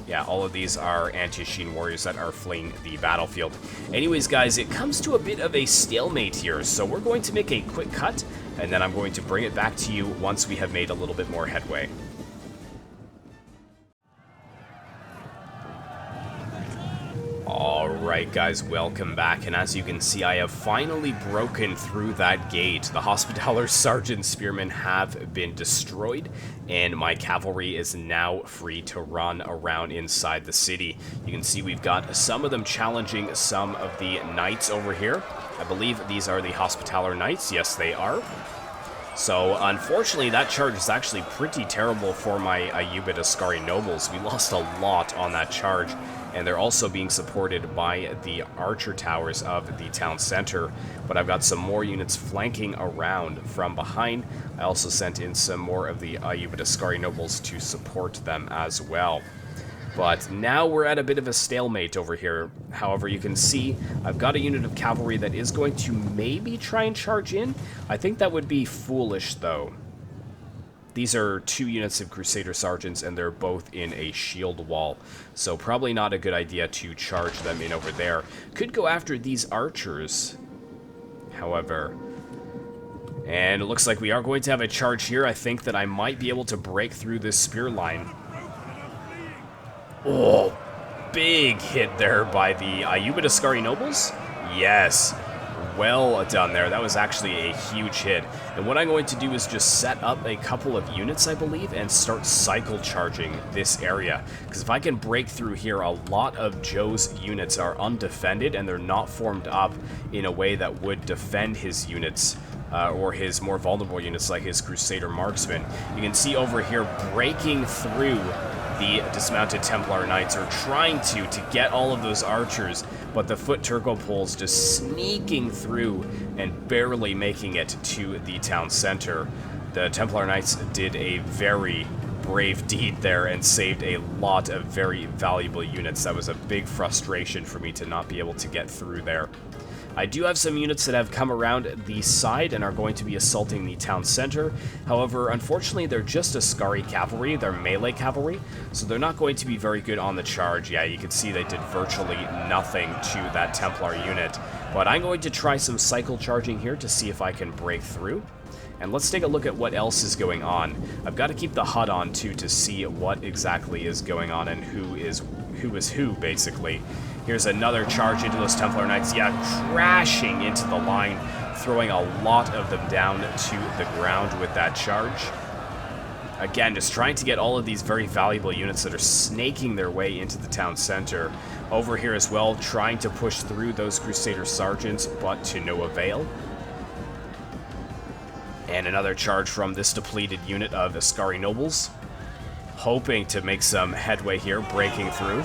Yeah, all of these are Antiochian warriors that are fleeing the battlefield. Anyways, guys, it comes to a bit of a stalemate here, so we're going to make a quick cut, and then I'm going to bring it back to you once we have made a little bit more headway. Alright guys, welcome back, and as you can see, I have finally broken through that gate. The Hospitaller Sergeant Spearmen have been destroyed, and my cavalry is now free to run around inside the city. You can see we've got some of them challenging some of the knights over here. I believe these are the Hospitaller Knights. Yes, they are. So, unfortunately, that charge is actually pretty terrible for my Ayyubid Askari nobles. We lost a lot on that charge, and they're also being supported by the archer towers of the town center. But I've got some more units flanking around from behind. I also sent in some more of the Ayyubid Askari nobles to support them as well. But now we're at a bit of a stalemate over here. However, you can see I've got a unit of cavalry that is going to maybe try and charge in. I think that would be foolish, though. These are 2 units of Crusader Sergeants, and they're both in a shield wall. So probably not a good idea to charge them in over there. Could go after these archers, however. And it looks like we are going to have a charge here. I think that I might be able to break through this spear line. Oh, big hit there by the Ayyubid Askari nobles. Yes. Well done there. That was actually a huge hit. And what I'm going to do is just set up a couple of units, I believe, and start cycle charging this area. Because if I can break through here, a lot of Joe's units are undefended, and they're not formed up in a way that would defend his units, or his more vulnerable units like his Crusader Marksmen. You can see over here breaking through the dismounted Templar Knights, are trying to get all of those archers, but the foot Turco Poles just sneaking through and barely making it to the town center. The Templar Knights did a very brave deed there and saved a lot of very valuable units. That was a big frustration for me to not be able to get through there. I do have some units that have come around the side and are going to be assaulting the town center. However, unfortunately, they're just Askari cavalry. They're melee cavalry, so they're not going to be very good on the charge. Yeah, you can see they did virtually nothing to that Templar unit. But I'm going to try some cycle charging here to see if I can break through. And let's take a look at what else is going on. I've got to keep the HUD on, too, to see what exactly is going on and who is who, basically. Here's another charge into those Templar Knights. Yeah, crashing into the line, throwing a lot of them down to the ground with that charge. Again, just trying to get all of these very valuable units that are snaking their way into the town center. Over here as well, trying to push through those Crusader Sergeants, but to no avail. And another charge from this depleted unit of Askari Nobles. Hoping to make some headway here, breaking through.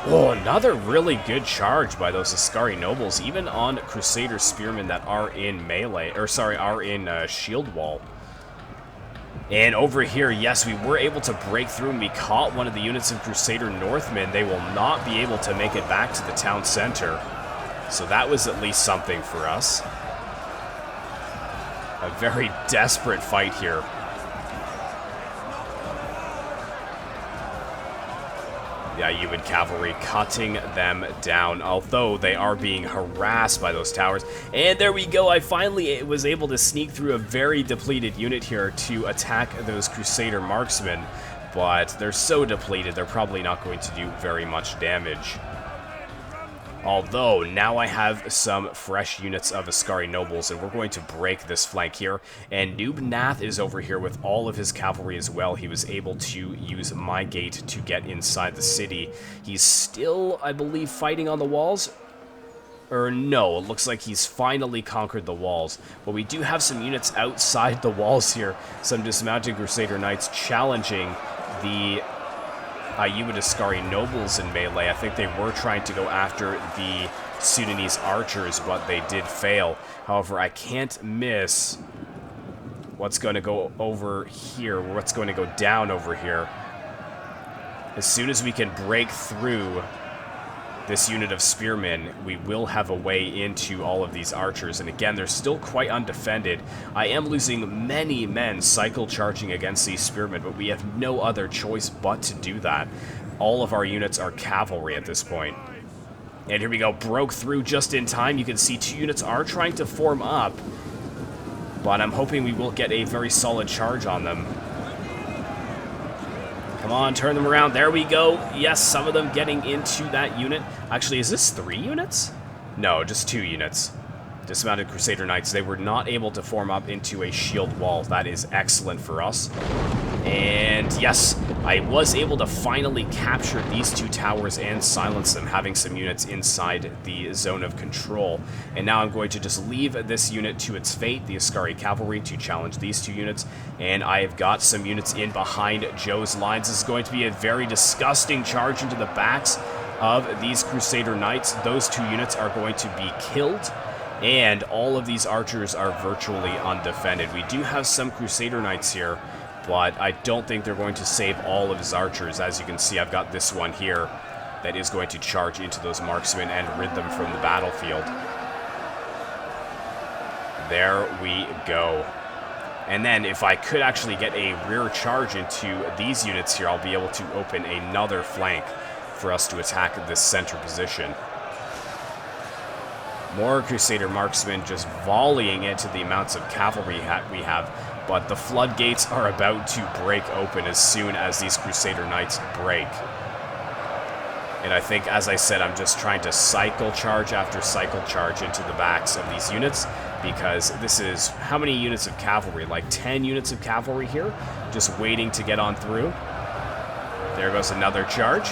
Oh, another really good charge by those Askari Nobles, even on Crusader Spearmen that are in melee, or sorry, are in shield wall. And over here, yes, we were able to break through and we caught one of the units of Crusader Northmen. They will not be able to make it back to the town center. So that was at least something for us. A very desperate fight here. The Ayyubid cavalry cutting them down, although they are being harassed by those towers. And there we go, I finally was able to sneak through a very depleted unit here to attack those Crusader Marksmen, but they're so depleted, they're probably not going to do very much damage. Although, now I have some fresh units of Askari Nobles, and we're going to break this flank here. And Noob Nath is over here with all of his cavalry as well. He was able to use my gate to get inside the city. He's still, I believe, fighting on the walls. Or no, it looks like he's finally conquered the walls. But we do have some units outside the walls here. Some dismounted Crusader Knights challenging the Ayyubid Askari Nobles in melee. I think they were trying to go after the Sudanese archers, but they did fail. However, I can't miss what's going to go over here, what's going to go down over here. As soon as we can break through this unit of spearmen, we will have a way into all of these archers. And again, they're still quite undefended. I am losing many men cycle charging against these spearmen, but we have no other choice but to do that. All of our units are cavalry at this point. And here we go, broke through just in time. You can see two units are trying to form up, but I'm hoping we will get a very solid charge on them. Come on, turn them around. There we go. Yes, some of them getting into that unit. Actually, is this 3 units? No, just 2 units. Dismounted Crusader Knights. They were not able to form up into a shield wall. That is excellent for us. And yes, I was able to finally capture these 2 towers and silence them, having some units inside the zone of control. And now I'm going to just leave this unit to its fate, the Askari Cavalry, to challenge these 2 units. And I have got some units in behind Joe's lines. This is going to be a very disgusting charge into the backs of these Crusader Knights. Those 2 units are going to be killed. And all of these archers are virtually undefended. We do have some Crusader Knights here, but I don't think they're going to save all of his archers. As you can see, I've got this one here that is going to charge into those marksmen and rid them from the battlefield. There we go. And then if I could actually get a rear charge into these units here, I'll be able to open another flank for us to attack this center position. More Crusader Marksmen just volleying into the amounts of cavalry we have, but the floodgates are about to break open as soon as these Crusader Knights break. And I think, as I said, I'm just trying to cycle charge after cycle charge into the backs of these units, because this is how many units of cavalry? Like 10 units of cavalry here, just waiting to get on through. There goes another charge.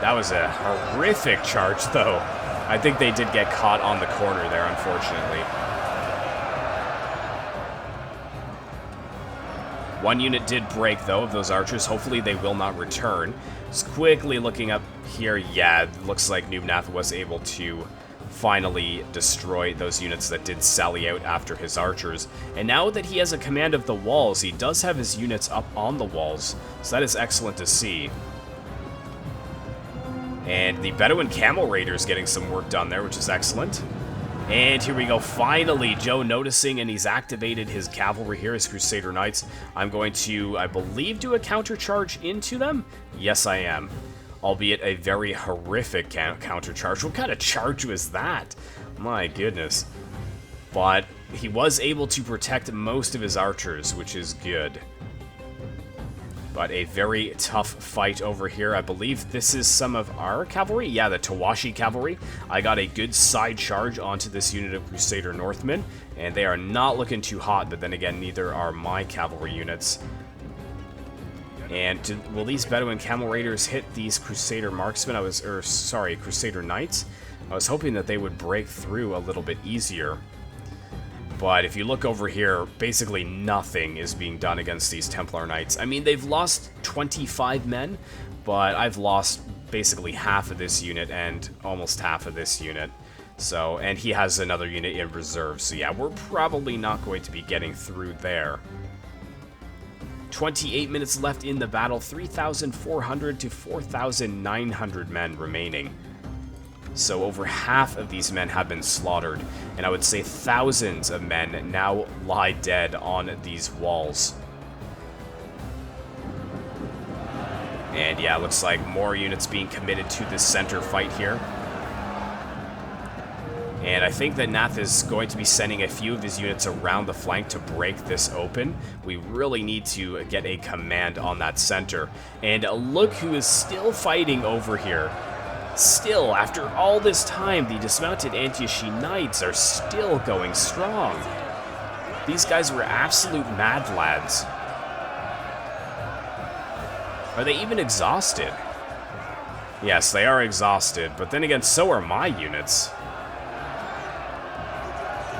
That was a horrific charge, though. I think they did get caught on the corner there, unfortunately. One unit did break, though, of those archers. Hopefully they will not return. Just quickly looking up here. Yeah, it looks like Nubnath was able to finally destroy those units that did sally out after his archers. And now that he has a command of the walls, he does have his units up on the walls. So that is excellent to see. And the Bedouin Camel Raiders getting some work done there, which is excellent. And here we go, finally, Joe noticing, and he's activated his cavalry here, his Crusader Knights. I'm going to, I believe, do a counter charge into them. Yes, I am. Albeit a very horrific counter charge. What kind of charge was that? My goodness. But he was able to protect most of his archers, which is good. But a very tough fight over here. I believe this is some of our cavalry. Yeah, the Tawashi cavalry. I got a good side charge onto this unit of Crusader Northmen, and they are not looking too hot, but then again, neither are my cavalry units. And will these Bedouin Camel Raiders hit these Crusader Marksmen? Crusader Knights? I was hoping that they would break through a little bit easier. But if you look over here, basically nothing is being done against these Templar Knights. I mean, they've lost 25 men, but I've lost basically half of this unit and almost half of this unit. So, and he has another unit in reserve, so yeah, we're probably not going to be getting through there. 28 minutes left in the battle, 3,400 to 4,900 men remaining. So over half of these men have been slaughtered, and I would say thousands of men now lie dead on these walls. And yeah, it looks like more units being committed to this center fight here. And I think that Nath is going to be sending a few of his units around the flank to break this open. We really need to get a command on that center. And look who is still fighting over here. Still, after all this time, the dismounted Antioch Knights are still going strong. These guys were absolute mad lads. Are they even exhausted? Yes, they are exhausted, but then again, so are my units.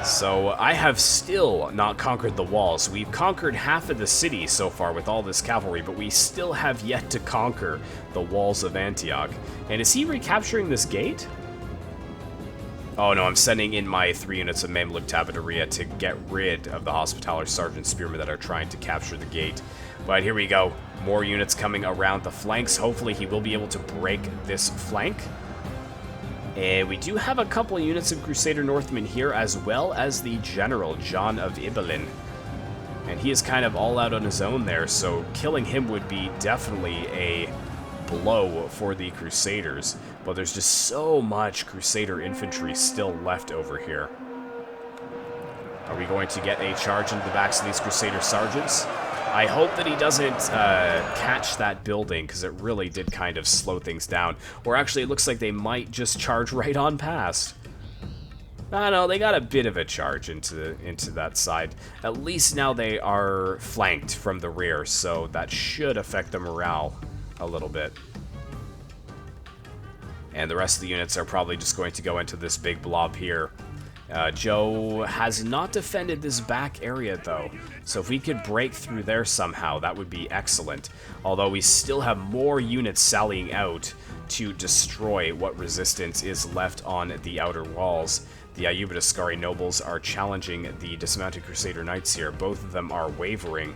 So I have still not conquered the walls. We've conquered half of the city so far with all this cavalry, but we still have yet to conquer the walls of Antioch. And is he recapturing this gate? Oh no, I'm sending in my 3 units of Mamluk Tabateria to get rid of the Hospitaller Sergeant Spearmen that are trying to capture the gate. But here we go. More units coming around the flanks. Hopefully he will be able to break this flank. And we do have a couple units of Crusader Northmen here, as well as the General, John of Ibelin. And he is kind of all out on his own there, so killing him would be definitely a blow for the Crusaders. But there's just so much Crusader infantry still left over here. Are we going to get a charge into the backs of these Crusader sergeants? I hope that he doesn't catch that building, because it really did kind of slow things down. Or actually, it looks like they might just charge right on past. I know, they got a bit of a charge into that side. At least now they are flanked from the rear, so that should affect the morale a little bit. And the rest of the units are probably just going to go into this big blob here. Joe has not defended this back area, though, so if we could break through there somehow, that would be excellent. Although we still have more units sallying out to destroy what resistance is left on the outer walls. The Ayyubid Askari nobles are challenging the dismounted Crusader Knights here. Both of them are wavering.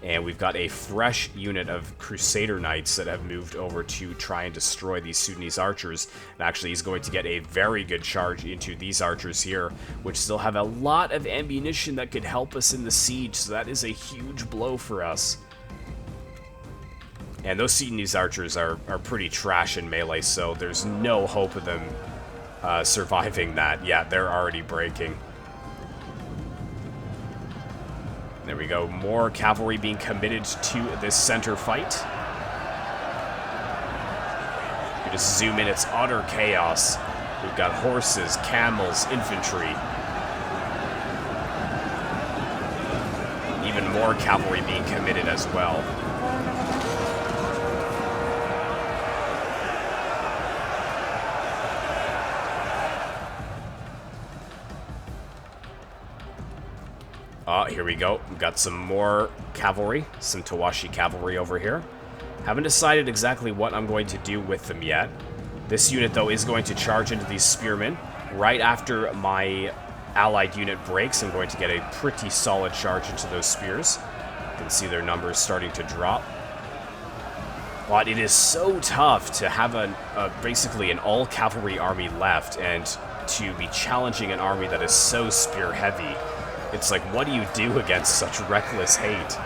And we've got a fresh unit of Crusader Knights that have moved over to try and destroy these Sudanese archers. And actually, he's going to get a very good charge into these archers here, which still have a lot of ammunition that could help us in the siege. So that is a huge blow for us. And those Sudanese archers are pretty trash in melee, so there's no hope of them surviving that. Yeah, they're already breaking. There we go, more cavalry being committed to this center fight. You just zoom in, it's utter chaos. We've got horses, camels, infantry. Even more cavalry being committed as well. Here we go. We've got some more cavalry, some Tawashi cavalry over here. Haven't decided exactly what I'm going to do with them yet. This unit, though, is going to charge into these spearmen. Right after my allied unit breaks, I'm going to get a pretty solid charge into those spears. You can see their numbers starting to drop. But it is so tough to have basically an all-cavalry army left and to be challenging an army that is so spear-heavy. It's like, what do you do against such reckless hate?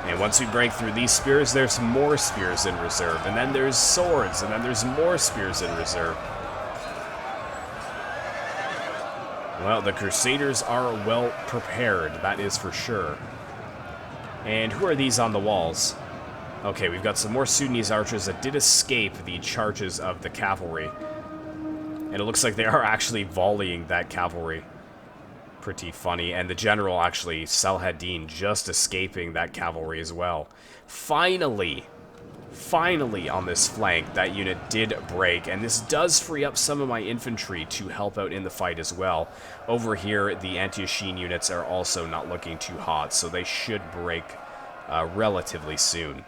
And once we break through these spears, there's more spears in reserve. And then there's swords, and then there's more spears in reserve. Well, the Crusaders are well prepared, that is for sure. And who are these on the walls? Okay, we've got some more Sudanese archers that did escape the charges of the cavalry. And it looks like they are actually volleying that cavalry. Pretty funny. And the general, actually, Saladin, just escaping that cavalry as well. Finally on this flank, that unit did break. And this does free up some of my infantry to help out in the fight as well. Over here, the Antiochian units are also not looking too hot, so they should break relatively soon.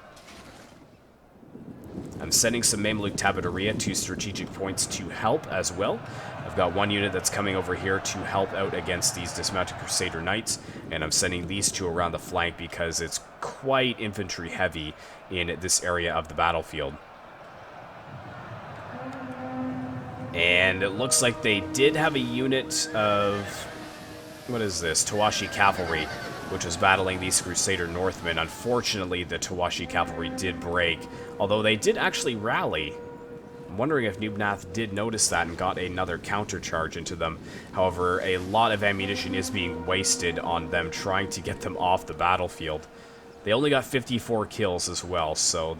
I'm sending some Mamluk Tabateria to strategic points to help as well. I've got one unit that's coming over here to help out against these dismounted Crusader Knights, and I'm sending these two around the flank because it's quite infantry heavy in this area of the battlefield. And it looks like they did have a unit of, what is this, Tawashi Cavalry, which was battling these Crusader Northmen. Unfortunately, the Tawashi Cavalry did break, although they did actually rally. I'm wondering if Nubnath did notice that and got another countercharge into them. However, a lot of ammunition is being wasted on them trying to get them off the battlefield. They only got 54 kills as well, so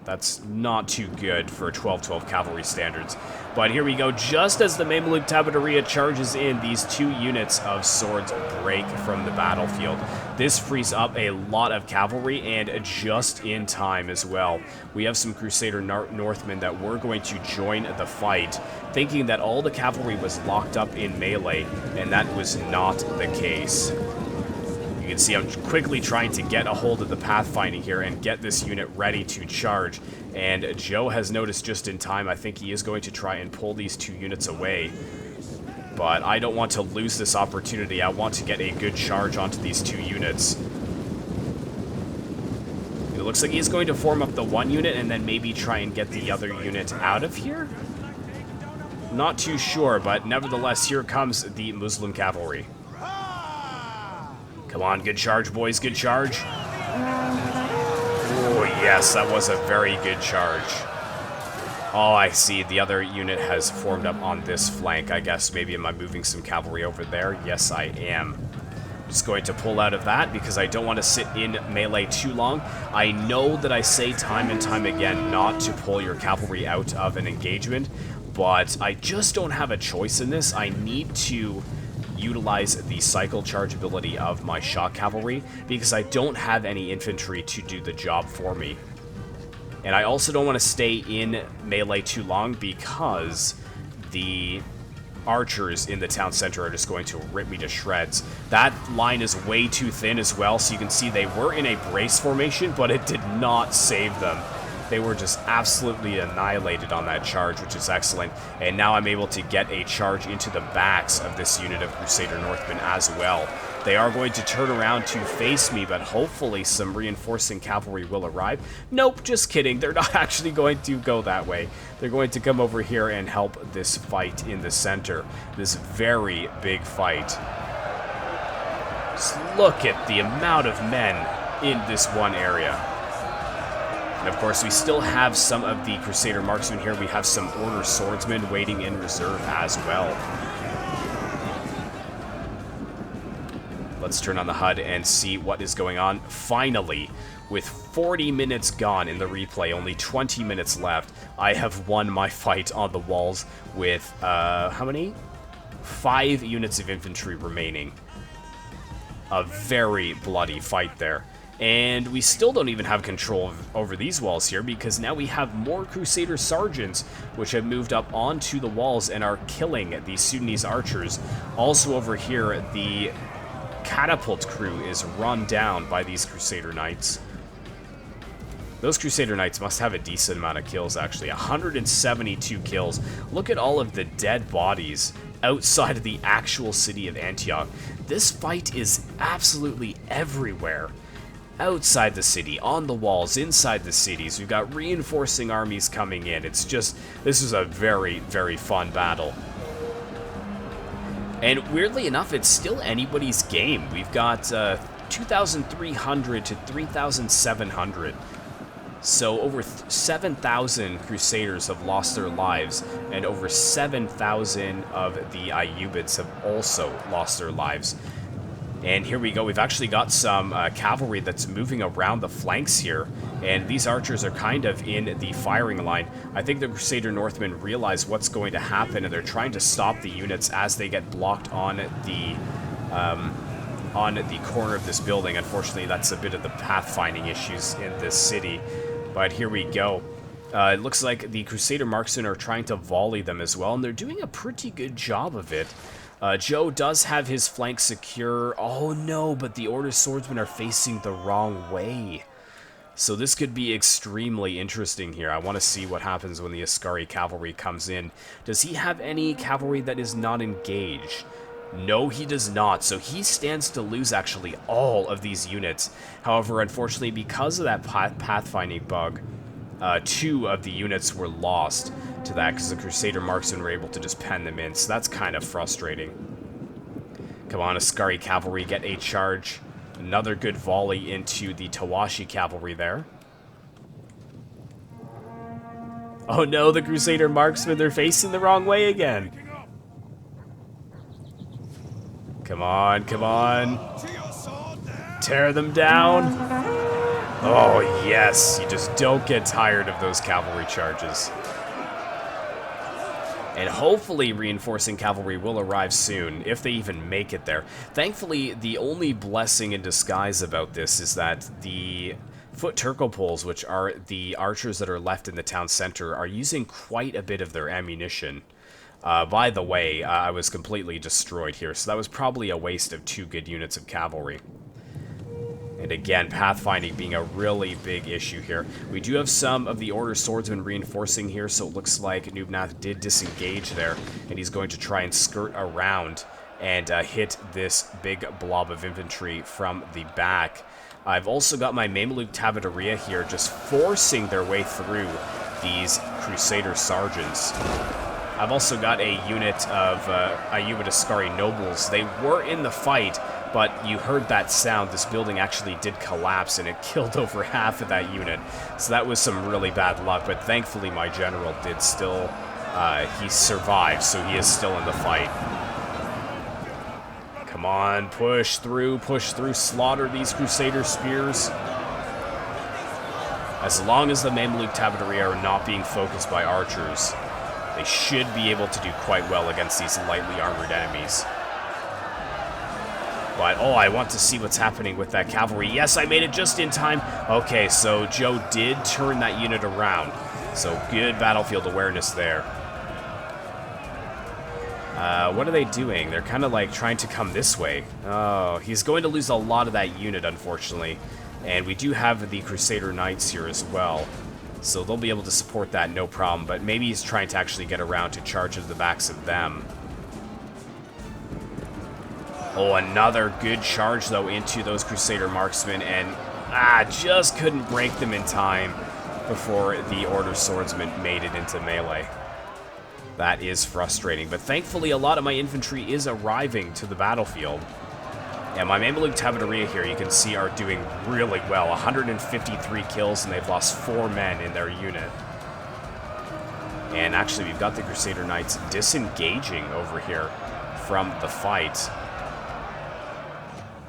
that's not too good for 12-12 cavalry standards. But here we go. Just as the Mamluk Tabateria charges in, these two units of swords break from the battlefield. This frees up a lot of cavalry, and just in time as well. We have some Crusader Northmen that were going to join the fight, thinking that all the cavalry was locked up in melee, and that was not the case. You can see I'm quickly trying to get a hold of the pathfinding here and get this unit ready to charge. And Joe has noticed just in time. I think he is going to try and pull these two units away. But I don't want to lose this opportunity. I want to get a good charge onto these two units. It looks like he's going to form up the one unit and then maybe try and get the other unit out of here. Not too sure, but nevertheless, here comes the Muslim cavalry. Come on, good charge, boys, good charge. Oh, yes, that was a very good charge. Oh, I see, the other unit has formed up on this flank, I guess. Maybe am I moving some cavalry over there? Yes, I am. I'm just going to pull out of that because I don't want to sit in melee too long. I know that I say time and time again not to pull your cavalry out of an engagement, but I just don't have a choice in this. I need to utilize the cycle charge ability of my shock cavalry because I don't have any infantry to do the job for me. And I also don't want to stay in melee too long because the archers in the town center are just going to rip me to shreds. That line is way too thin as well, so you can see they were in a brace formation, but it did not save them. They were just absolutely annihilated on that charge, which is excellent. And now I'm able to get a charge into the backs of this unit of Crusader Northmen as well. They are going to turn around to face me, but hopefully some reinforcing cavalry will arrive. Nope, just kidding. They're not actually going to go that way. They're going to come over here and help this fight in the center. This very big fight. Just look at the amount of men in this one area. And of course, we still have some of the Crusader marksmen here. We have some Order swordsmen waiting in reserve as well. Let's turn on the HUD and see what is going on. Finally, with 40 minutes gone in the replay, only 20 minutes left, I have won my fight on the walls with, how many? 5 units of infantry remaining. A very bloody fight there. And we still don't even have control over these walls here, because now we have more Crusader Sergeants, which have moved up onto the walls and are killing the Sudanese archers. Also over here, the catapult crew is run down by these Crusader Knights. Those Crusader Knights must have a decent amount of kills, actually. 172 kills. Look at all of the dead bodies outside of the actual city of Antioch. This fight is absolutely everywhere. Outside the city, on the walls, inside the cities. We've got reinforcing armies coming in. It's just, this is a very, very fun battle. And weirdly enough, it's still anybody's game. We've got 2,300 to 3,700. So over 7,000 Crusaders have lost their lives, and over 7,000 of the Ayyubids have also lost their lives. And here we go, we've actually got some cavalry that's moving around the flanks here, and these archers are kind of in the firing line. I think the Crusader Northmen realize what's going to happen, and they're trying to stop the units as they get blocked on the corner of this building. Unfortunately, that's a bit of the pathfinding issues in this city, but here we go. It looks like the Crusader marksmen are trying to volley them as well, and they're doing a pretty good job of it. Joe does have his flank secure. Oh no, but the Order swordsmen are facing the wrong way. So this could be extremely interesting here. I want to see what happens when the Askari cavalry comes in. Does he have any cavalry that is not engaged? No, he does not. So he stands to lose actually all of these units. However, unfortunately, because of that pathfinding bug, 2 of the units were lost to that because the Crusader marksmen were able to just pen them in, so that's kind of frustrating. Come on, Askari cavalry, get a charge. Another good volley into the Tawashi cavalry there. Oh no, the Crusader marksmen, they're facing the wrong way again. Come on, come on. Tear them down. Oh yes, you just don't get tired of those cavalry charges. And hopefully reinforcing cavalry will arrive soon, if they even make it there. Thankfully, the only blessing in disguise about this is that the Foot Turcopoles, which are the archers that are left in the town center, are using quite a bit of their ammunition. By the way, I was completely destroyed here, so that was probably a waste of 2 good units of cavalry. And again, pathfinding being a really big issue here. We do have some of the Order swordsmen reinforcing here, so it looks like Nubnath did disengage there, and he's going to try and skirt around and hit this big blob of infantry from the back. I've also got my Mameluke Tabateria here just forcing their way through these Crusader Sergeants. I've also got a unit of Ayyubid Askari nobles. They were in the fight, but you heard that sound. This building actually did collapse, and it killed over half of that unit. So that was some really bad luck, but thankfully my general did still, he survived, so he is still in the fight. Come on, push through, slaughter these Crusader spears. As long as the Mameluke Tabateria are not being focused by archers, they should be able to do quite well against these lightly armored enemies. But, oh, I want to see what's happening with that cavalry. Yes, I made it just in time. Okay, so Joe did turn that unit around. So good battlefield awareness there. What are they doing? They're kind of like trying to come this way. Oh, he's going to lose a lot of that unit, unfortunately. And we do have the Crusader Knights here as well. So they'll be able to support that, no problem. But maybe he's trying to actually get around to charge into the backs of them. Oh, another good charge, though, into those Crusader marksmen, and just couldn't break them in time before the Order swordsmen made it into melee. That is frustrating, but thankfully a lot of my infantry is arriving to the battlefield. And my Mameluke Tabateria here, you can see, are doing really well. 153 kills, and they've lost 4 men in their unit. And actually, we've got the Crusader Knights disengaging over here from the fight.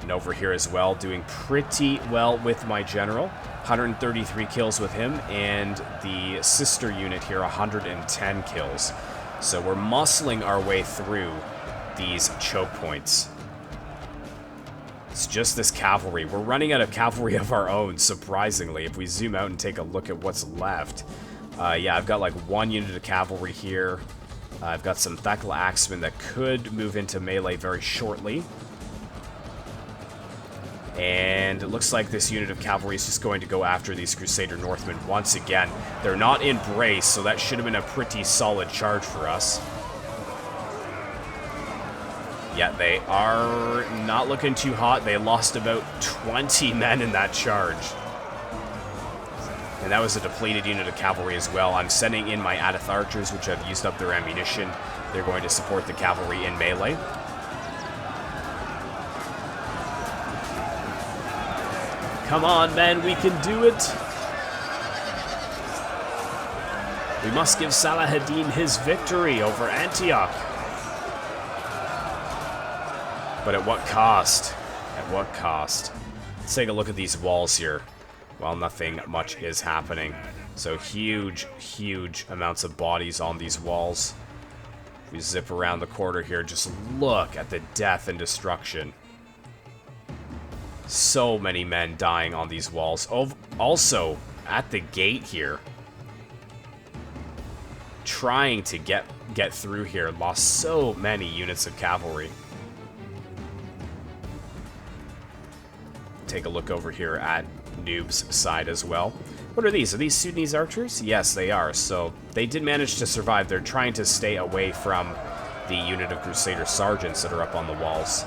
And over here as well, doing pretty well with my general. 133 kills with him, and the sister unit here, 110 kills. So we're muscling our way through these choke points. It's just this cavalry. We're running out of cavalry of our own, surprisingly, if we zoom out and take a look at what's left. Yeah, I've got like 1 unit of cavalry here. I've got some Thekla axemen that could move into melee very shortly. And it looks like this unit of cavalry is just going to go after these Crusader Northmen once again. They're not in brace, so that should have been a pretty solid charge for us. Yeah, they are not looking too hot. They lost about 20 men in that charge. And that was a depleted unit of cavalry as well. I'm sending in my Adith archers, which have used up their ammunition. They're going to support the cavalry in melee. Come on, men, we can do it. We must give Saladin his victory over Antioch. But at what cost? At what cost? Let's take a look at these walls here. Well, nothing much is happening. So huge, huge amounts of bodies on these walls. We zip around the corner here. Just look at the death and destruction. So many men dying on these walls. Oh, also, at the gate here. Trying to get through here. Lost so many units of cavalry. Take a look over here at Noob's side as well. What are these? Are these Sudanese archers? Yes, they are. So they did manage to survive. They're trying to stay away from the unit of Crusader sergeants that are up on the walls.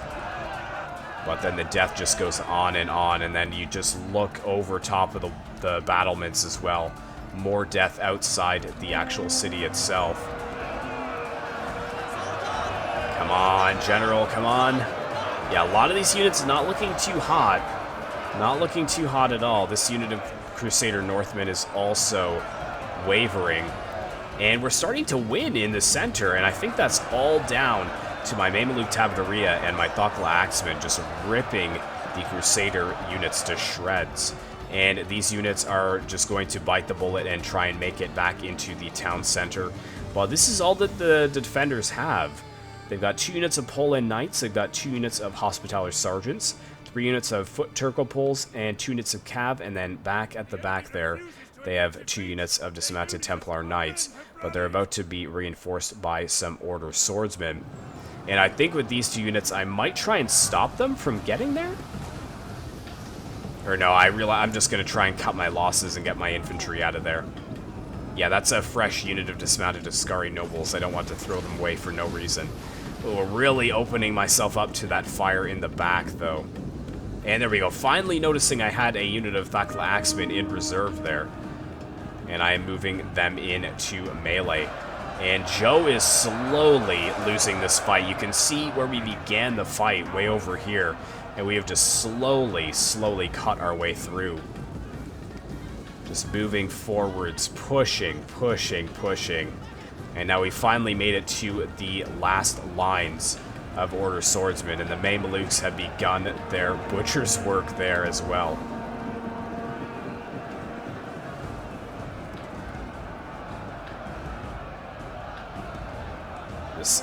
But then the death just goes on, and then you just look over top of the battlements as well. More death outside the actual city itself. Come on, General, come on. Yeah, a lot of these units not looking too hot. Not looking too hot at all. This unit of Crusader Northmen is also wavering. And we're starting to win in the center, and I think that's all down to my Mameluke Tabateria and my Thekla axemen just ripping the Crusader units to shreds. And these units are just going to bite the bullet and try and make it back into the town center. Well, this is all that the defenders have. They've got 2 units of Poland Knights, they've got 2 units of Hospitaller Sergeants, 3 units of Foot Turcopoles, and 2 units of Cav, and then back at the back there, they have 2 units of Dismounted Templar Knights, but they're about to be reinforced by some Order Swordsmen. And I think with these 2 units, I might try and stop them from getting there? Or no, I'm just going to try and cut my losses and get my infantry out of there. Yeah, that's a fresh unit of Dismounted Ascari Nobles. I don't want to throw them away for no reason. Oh, really opening myself up to that fire in the back, though. And there we go. Finally noticing I had a unit of Thekla axemen in reserve there. And I am moving them into melee. And Joe is slowly losing this fight. You can see where we began the fight way over here. And we have just slowly cut our way through. Just moving forwards, pushing. And now we finally made it to the last lines of Order Swordsmen. And the Mamelukes have begun their butcher's work there as well.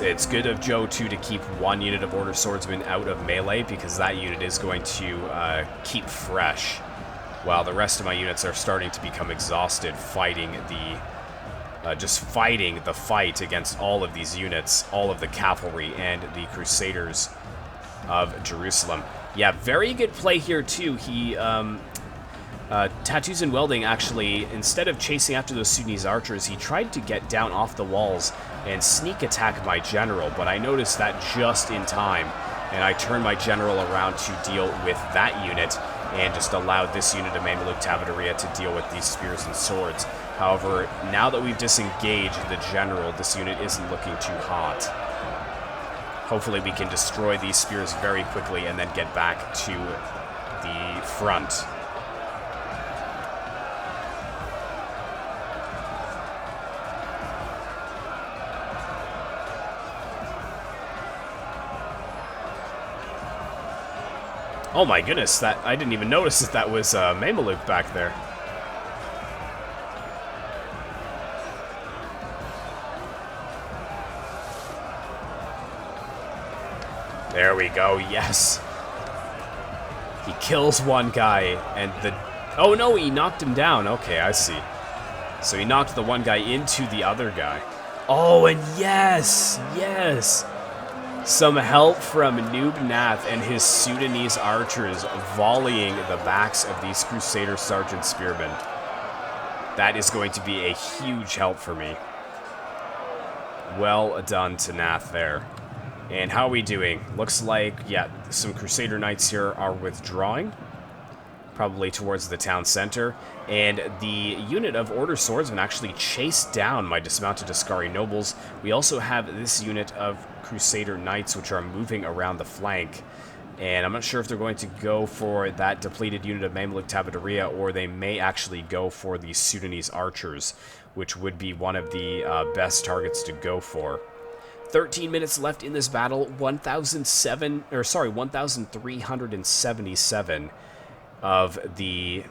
It's good of Joe, too, to keep 1 unit of Order Swordsmen out of melee, because that unit is going to keep fresh, while the rest of my units are starting to become exhausted fighting just fighting the fight against all of these units, all of the cavalry and the Crusaders of Jerusalem. Yeah, very good play here, too. He, Tattoos and Welding, actually, instead of chasing after those Sudanese archers, he tried to get down off the walls and sneak attack my general, but I noticed that just in time, and I turned my general around to deal with that unit, and just allowed this unit of Mameluke Tabateria to deal with these spears and swords. However, now that we've disengaged the general, this unit isn't looking too hot. Hopefully we can destroy these spears very quickly and then get back to the front. Oh my goodness, that I didn't even notice that that was Mameluke back there. There we go, yes. He kills one guy, and the... Oh no, he knocked him down. Okay, I see. So he knocked the one guy into the other guy. Oh, and yes! Yes! Some help from Noob Nath and his Sudanese archers volleying the backs of these Crusader Sergeant Spearmen. That is going to be a huge help for me. Well done to Nath there. And how are we doing? Looks like, yeah, some Crusader Knights here are withdrawing. Probably towards the town center. And the unit of Order Swordsmen actually chased down my dismounted Askari nobles. We also have this unit of Crusader Knights which are moving around the flank. And I'm not sure if they're going to go for that depleted unit of Mamluk Tabateria, or they may actually go for the Sudanese archers, which would be one of the best targets to go for. 13 minutes left in this battle. 1,377 of the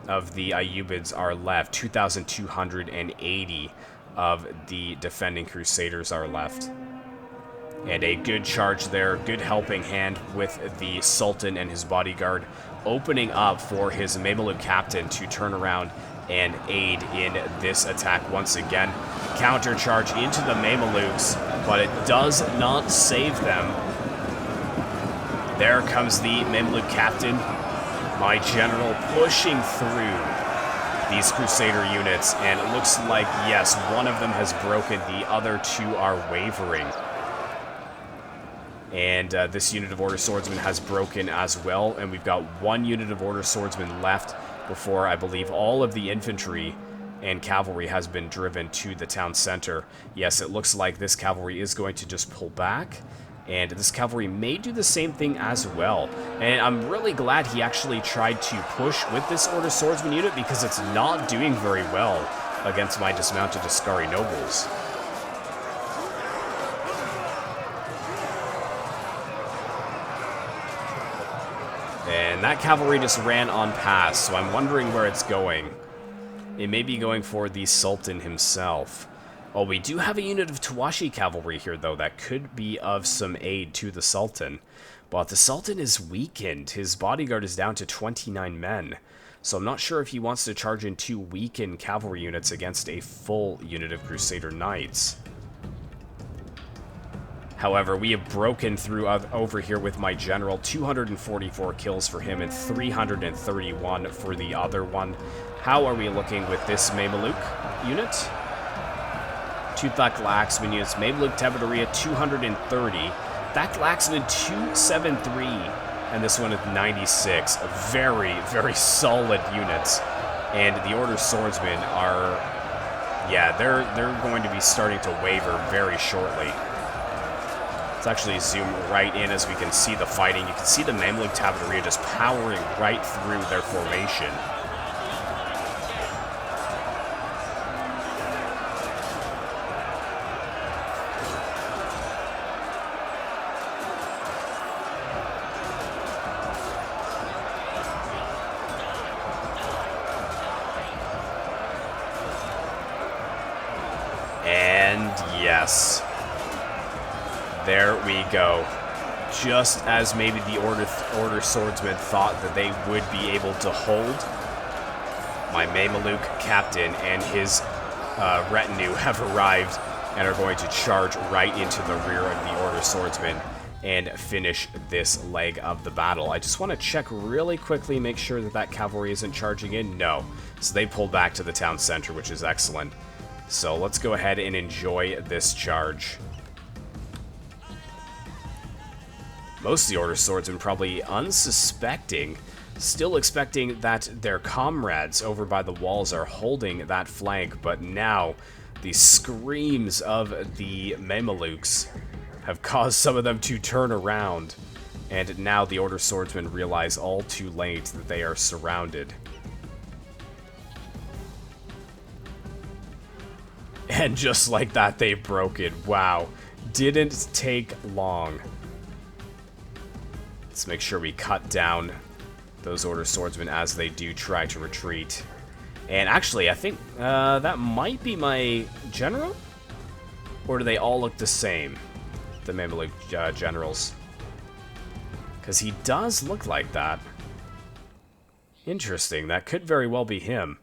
Ayyubids are left. 2,280 of the defending Crusaders are left. And a good charge there, good helping hand with the Sultan and his bodyguard, opening up for his Mameluke captain to turn around and aid in this attack once again. Counter charge into the Mamelukes, but it does not save them. There comes the Mameluke captain, my general, pushing through these Crusader units, and it looks like, yes, one of them has broken, the other two are wavering. And this unit of Order Swordsmen has broken as well, and we've got one unit of Order Swordsmen left before, I believe, all of the infantry and cavalry has been driven to the town center. Yes, it looks like this cavalry is going to just pull back, and this cavalry may do the same thing as well. And I'm really glad he actually tried to push with this Order Swordsman unit, because it's not doing very well against my dismounted Askari nobles. And that cavalry just ran on past, so I'm wondering where it's going. It may be going for the Sultan himself. Oh, we do have a unit of Tawashi cavalry here, though, that could be of some aid to the Sultan. But the Sultan is weakened. His bodyguard is down to 29 men. So I'm not sure if he wants to charge in two weakened cavalry units against a full unit of Crusader Knights. However, we have broken through over here with my general. 244 kills for him and 331 for the other one. How are we looking with this Mameluke unit? Two Thakla Axeman units. Mameluke Tabateria 230. Thakla Axeman 273. And this one is 96. Very, very solid units. And the Order Swordsmen are... yeah, they're going to be starting to waver very shortly. Let's actually zoom right in as we can see the fighting. You can see the Mamluk Tabateria just powering right through their formation. And yes. There we go. Just as maybe the Order Swordsmen thought that they would be able to hold, my Mameluke captain and his retinue have arrived and are going to charge right into the rear of the Order Swordsmen and finish this leg of the battle. I just want to check really quickly, make sure that that cavalry isn't charging in. No. So they pulled back to the town center, which is excellent. So let's go ahead and enjoy this charge. Most of the Order Swordsmen probably unsuspecting, still expecting that their comrades over by the walls are holding that flank, but now the screams of the Mamelukes have caused some of them to turn around, and now the Order Swordsmen realize all too late that they are surrounded. And just like that, they broke it. Wow. Didn't take long. Let's make sure we cut down those Order Swordsmen as they do try to retreat. And actually, I think that might be my general? Or do they all look the same? The Mamluk generals. Because he does look like that. Interesting, that could very well be him.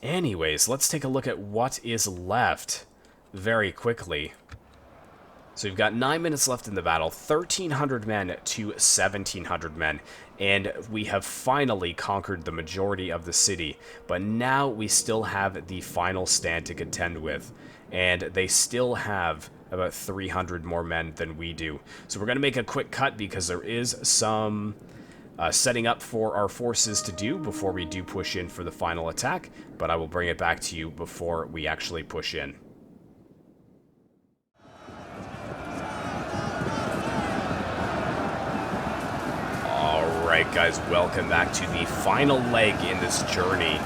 Anyways, let's take a look at what is left very quickly. So we've got 9 minutes left in the battle, 1,300 men to 1,700 men, and we have finally conquered the majority of the city, but now we still have the final stand to contend with, and they still have about 300 more men than we do. So we're going to make a quick cut because there is some setting up for our forces to do before we do push in for the final attack, but I will bring it back to you before we actually push in. Alright guys, welcome back to the final leg in this journey,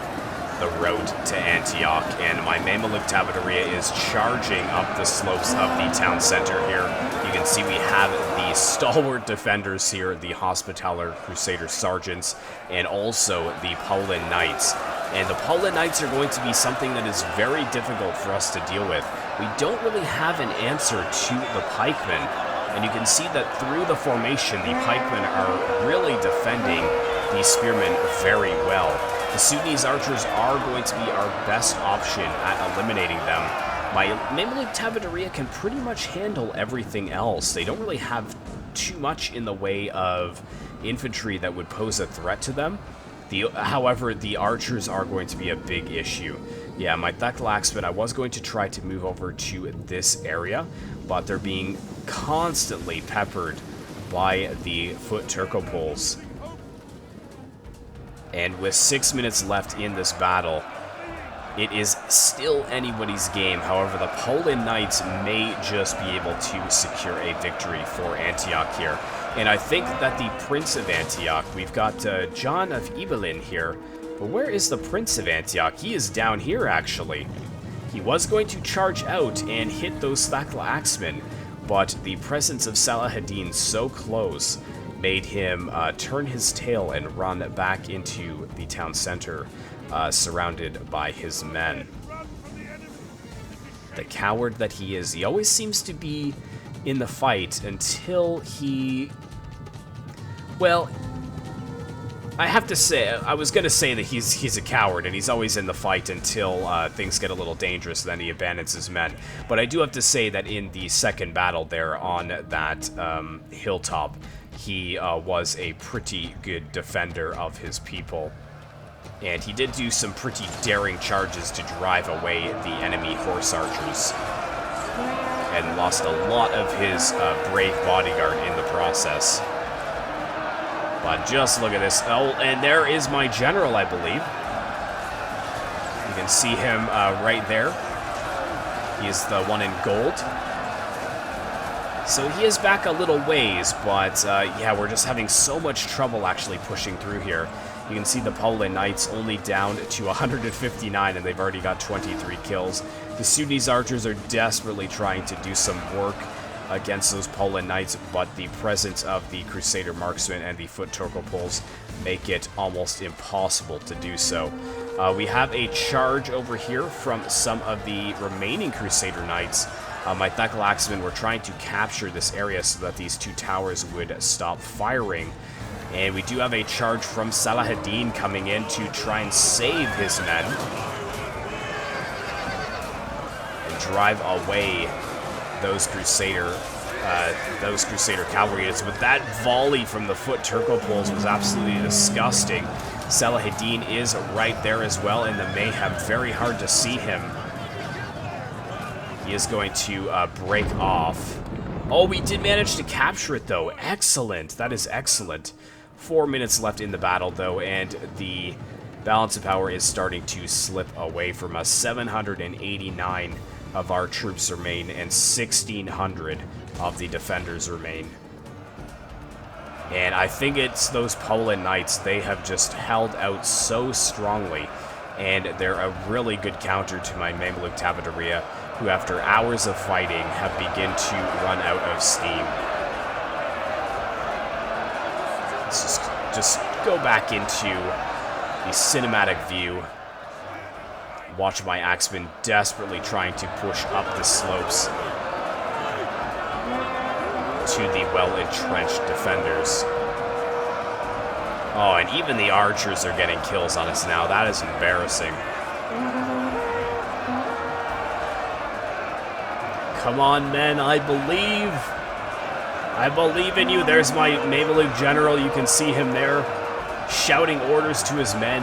the road to Antioch, and my Mamluk Tabateria is charging up the slopes of the town center here. You can see we have the stalwart defenders here, the Hospitaller Crusader Sergeants, and also the Poland Knights. And the Poland Knights are going to be something that is very difficult for us to deal with. We don't really have an answer to the pikemen, and you can see that through the formation, the pikemen are really defending these spearmen very well. The Sudanese archers are going to be our best option at eliminating them. My Mamluk Tabateria can pretty much handle everything else. They don't really have too much in the way of infantry that would pose a threat to them. However, the archers are going to be a big issue. Yeah, my Untitled Chapter, I was going to try to move over to this area, but they're being constantly peppered by the foot Turcopoles. And with 6 minutes left in this battle, it is still anybody's game. However, the Poland Knights may just be able to secure a victory for Antioch here. And I think that the Prince of Antioch, we've got John of Ibelin here, but where is the Prince of Antioch? He is down here, actually. He was going to charge out and hit those Thakla Axemen, but the presence of Saladin so close made him turn his tail and run back into the town center, surrounded by his men. The coward that he is, he always seems to be in the fight until he... Well, I have to say, I was going to say that he's a coward, and he's always in the fight until things get a little dangerous, then he abandons his men. But I do have to say that in the second battle there on that hilltop, he was a pretty good defender of his people. And he did do some pretty daring charges to drive away the enemy horse archers. And lost a lot of his brave bodyguard in the process. But just look at this. Oh, and there is my general, I believe. You can see him right there. He is the one in gold. So he is back a little ways, but yeah, we're just having so much trouble actually pushing through here. You can see the Poland Knights only down to 159, and they've already got 23 kills. The Sudanese archers are desperately trying to do some work against those Poland Knights, but the presence of the Crusader Marksmen and the Foot Turcopoles make it almost impossible to do so. We have a charge over here from some of the remaining Crusader Knights. My Thakla Axemen were trying to capture this area so that these two towers would stop firing. And we do have a charge from Saladin coming in to try and save his men. And drive away those Crusader cavalry units. But that volley from the Foot Turcopoles was absolutely disgusting. Saladin is right there as well in the mayhem. Very hard to see him. He is going to break off. Oh, we did manage to capture it, though. Excellent. That is excellent. 4 minutes left in the battle, though, and the balance of power is starting to slip away from us. 789 of our troops remain, and 1,600 of the defenders remain. And I think it's those Poland Knights. They have just held out so strongly, and they're a really good counter to my Mamluk Tabateria, who after hours of fighting have begun to run out of steam. Let's just go back into the cinematic view. Watch my axemen desperately trying to push up the slopes to the well-entrenched defenders. Oh, and even the archers are getting kills on us now. That is embarrassing. Come on, men, I believe. I believe in you. There's my Mameluke general. You can see him there, shouting orders to his men,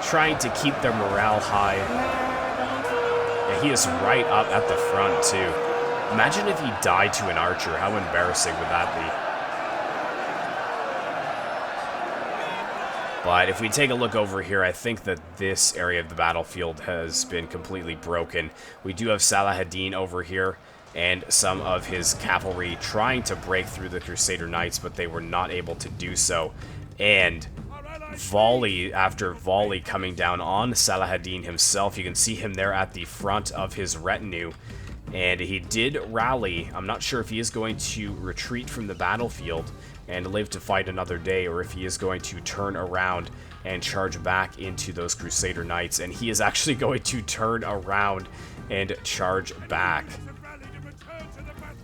trying to keep their morale high. Yeah, he is right up at the front, too. Imagine if he died to an archer. How embarrassing would that be? But if we take a look over here, I think that this area of the battlefield has been completely broken. We do have Saladin over here and some of his cavalry trying to break through the Crusader Knights, but they were not able to do so. And volley after volley coming down on Saladin himself. You can see him there at the front of his retinue. And he did rally. I'm not sure if he is going to retreat from the battlefield and live to fight another day, or if he is going to turn around and charge back into those Crusader Knights. And he is actually going to turn around and charge back.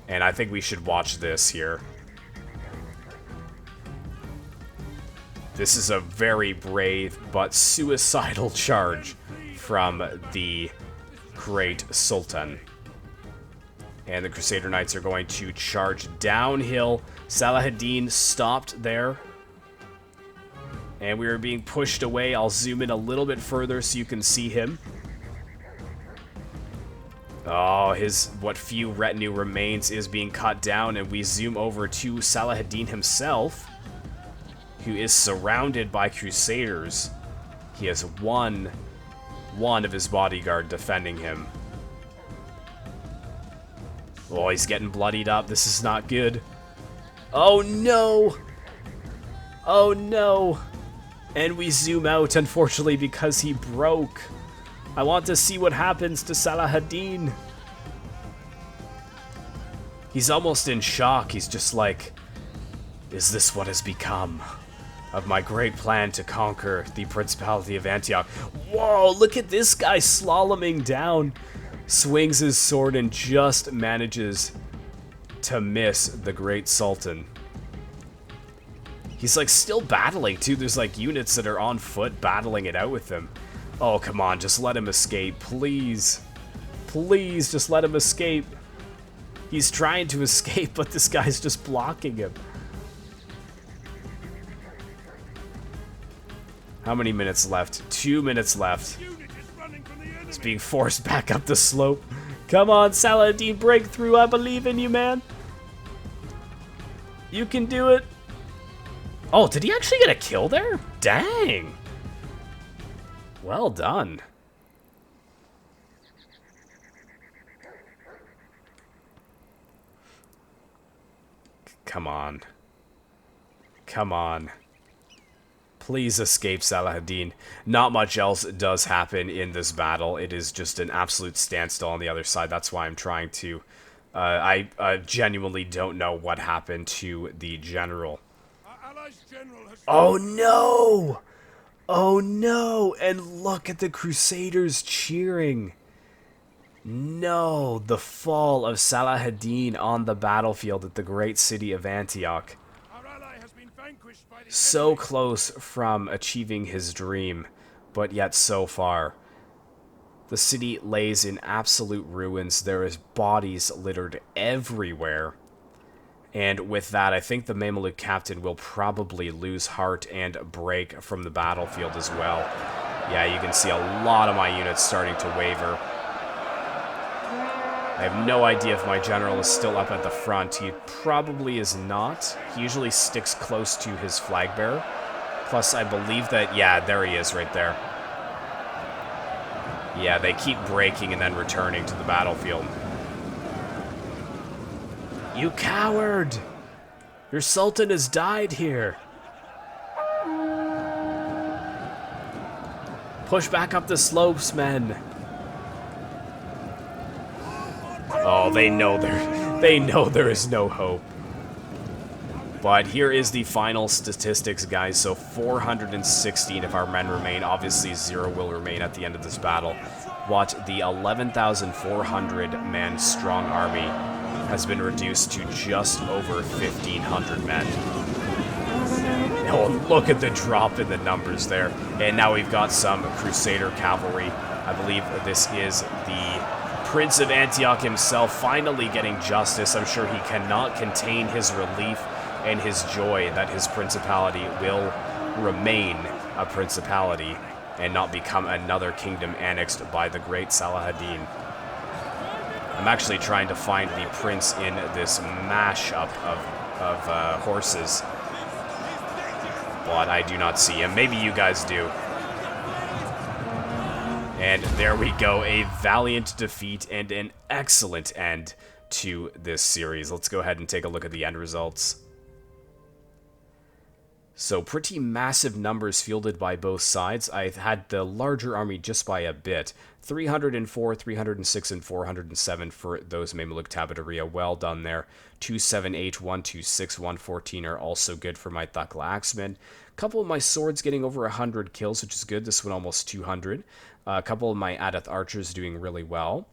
And I think we should watch this here. This is a very brave but suicidal charge from the great Sultan. And the Crusader Knights are going to charge downhill. Saladin stopped there. And we are being pushed away. I'll zoom in a little bit further so you can see him. Oh, what few retinue remains is being cut down. And we zoom over to Saladin himself, who is surrounded by Crusaders. He has one of his bodyguard defending him. Oh, he's getting bloodied up. This is not good. Oh, no! Oh, no! And we zoom out, unfortunately, because he broke. I want to see what happens to Saladin. He's almost in shock. He's just like, is this what has become of my great plan to conquer the Principality of Antioch? Whoa, look at this guy slaloming down. Swings his sword and just manages to miss the great Sultan. He's like still battling too. There's like units that are on foot battling it out with him. Oh, come on, just let him escape, please. Please, just let him escape. He's trying to escape, but this guy's just blocking him. How many minutes left? 2 minutes left. It's being forced back up the slope. Come on, Saladin, break through. I believe in you, man. You can do it. Oh, did he actually get a kill there? Dang. Well done. Come on. Come on. Please escape, Saladin. Not much else does happen in this battle. It is just an absolute standstill on the other side. That's why I'm trying to... I genuinely don't know what happened to the general. Oh, no! Oh, no! And look at the Crusaders cheering. No, the fall of Saladin on the battlefield at the great city of Antioch. So close from achieving his dream, but yet so far. The city lays in absolute ruins. There is bodies littered everywhere. And with that, I think the Mameluke captain will probably lose heart and break from the battlefield as well. Yeah, you can see a lot of my units starting to waver. I have no idea if my general is still up at the front. He probably is not. He usually sticks close to his flag bearer. Plus, I believe that... yeah, there he is right there. Yeah, they keep breaking and then returning to the battlefield. You coward! Your sultan has died here. Push back up the slopes, men. Oh, they know there is no hope. But here is the final statistics, guys. So 416 if our men remain. Obviously, 0 will remain at the end of this battle. What the 11,400 man strong army has been reduced to just over 1,500 men. Oh, look at the drop in the numbers there. And now we've got some Crusader cavalry. I believe this is the Prince of Antioch himself finally getting justice. I'm sure he cannot contain his relief and his joy that his principality will remain a principality and not become another kingdom annexed by the great Saladin. I'm actually trying to find the prince in this mashup of horses, but I do not see him. Maybe you guys do. And there we go, a valiant defeat and an excellent end to this series. Let's go ahead and take a look at the end results. So pretty massive numbers fielded by both sides. I had the larger army just by a bit. 304, 306, and 407 for those Mamluk Tabataria. Well done there. 278, 126, 114 are also good for my Thakla Axemen. A couple of my swords getting over 100 kills, which is good. This one almost 200. A couple of my Adath archers doing really well.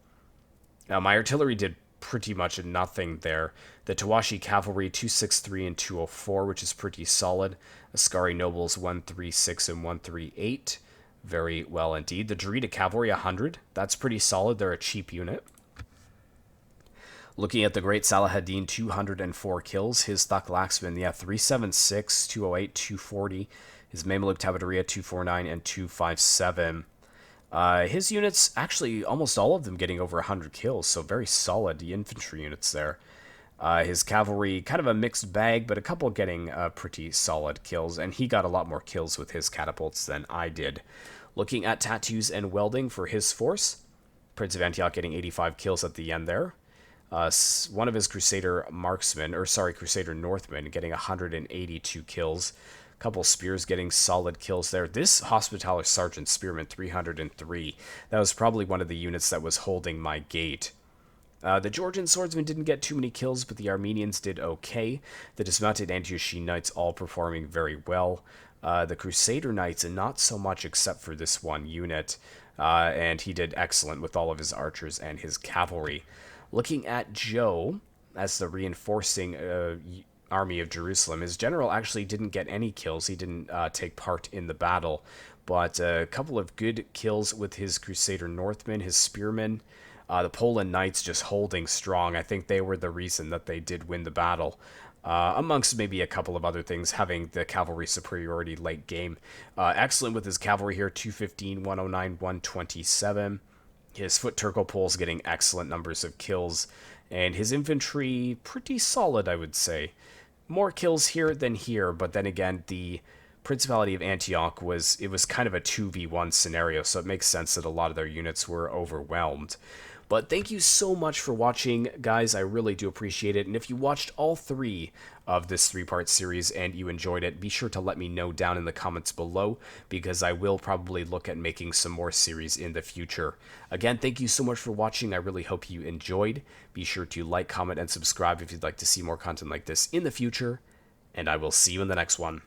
My artillery did pretty much nothing there. The Tawashi Cavalry 263 and 204, which is pretty solid. Askari Nobles 136 and 138. Very well indeed. The Jarita Cavalry 100. That's pretty solid. They're a cheap unit. Looking at the Great Saladin, 204 kills. His Thaklaxman, 376, 208, 240. His Mamluk Tabataria 249 and 257. His units, actually, almost all of them getting over 100 kills, so very solid infantry units there. His cavalry, kind of a mixed bag, but a couple getting pretty solid kills, and he got a lot more kills with his catapults than I did. Looking at tattoos and welding for his force, Prince of Antioch getting 85 kills at the end there. One of his Crusader Crusader Northmen getting 182 kills. Couple spears getting solid kills there. This Hospitaller Sergeant Spearman 303. That was probably one of the units that was holding my gate. The Georgian swordsmen didn't get too many kills, but the Armenians did okay. The dismounted Antioch Knights all performing very well. The Crusader Knights, not so much except for this one unit. And he did excellent with all of his archers and his cavalry. Looking at Joe as the reinforcing army of Jerusalem, his general actually didn't get any kills. He didn't take part in the battle, but a couple of good kills with his Crusader Northmen, his spearmen. The Poland Knights just holding strong. I think they were the reason that they did win the battle. Amongst maybe a couple of other things, having the cavalry superiority late game. Excellent with his cavalry here, 215, 109, 127. His foot Turco Poles getting excellent numbers of kills. And his infantry, pretty solid, I would say. More kills here than here, but then again, the Principality of Antioch was kind of a 2v1 scenario, so it makes sense that a lot of their units were overwhelmed. But thank you so much for watching, guys. I really do appreciate it. And if you watched all 3 of this 3-part series and you enjoyed it, be sure to let me know down in the comments below, because I will probably look at making some more series in the future. Again, thank you so much for watching. I really hope you enjoyed. Be sure to like, comment, and subscribe if you'd like to see more content like this in the future, and I will see you in the next one.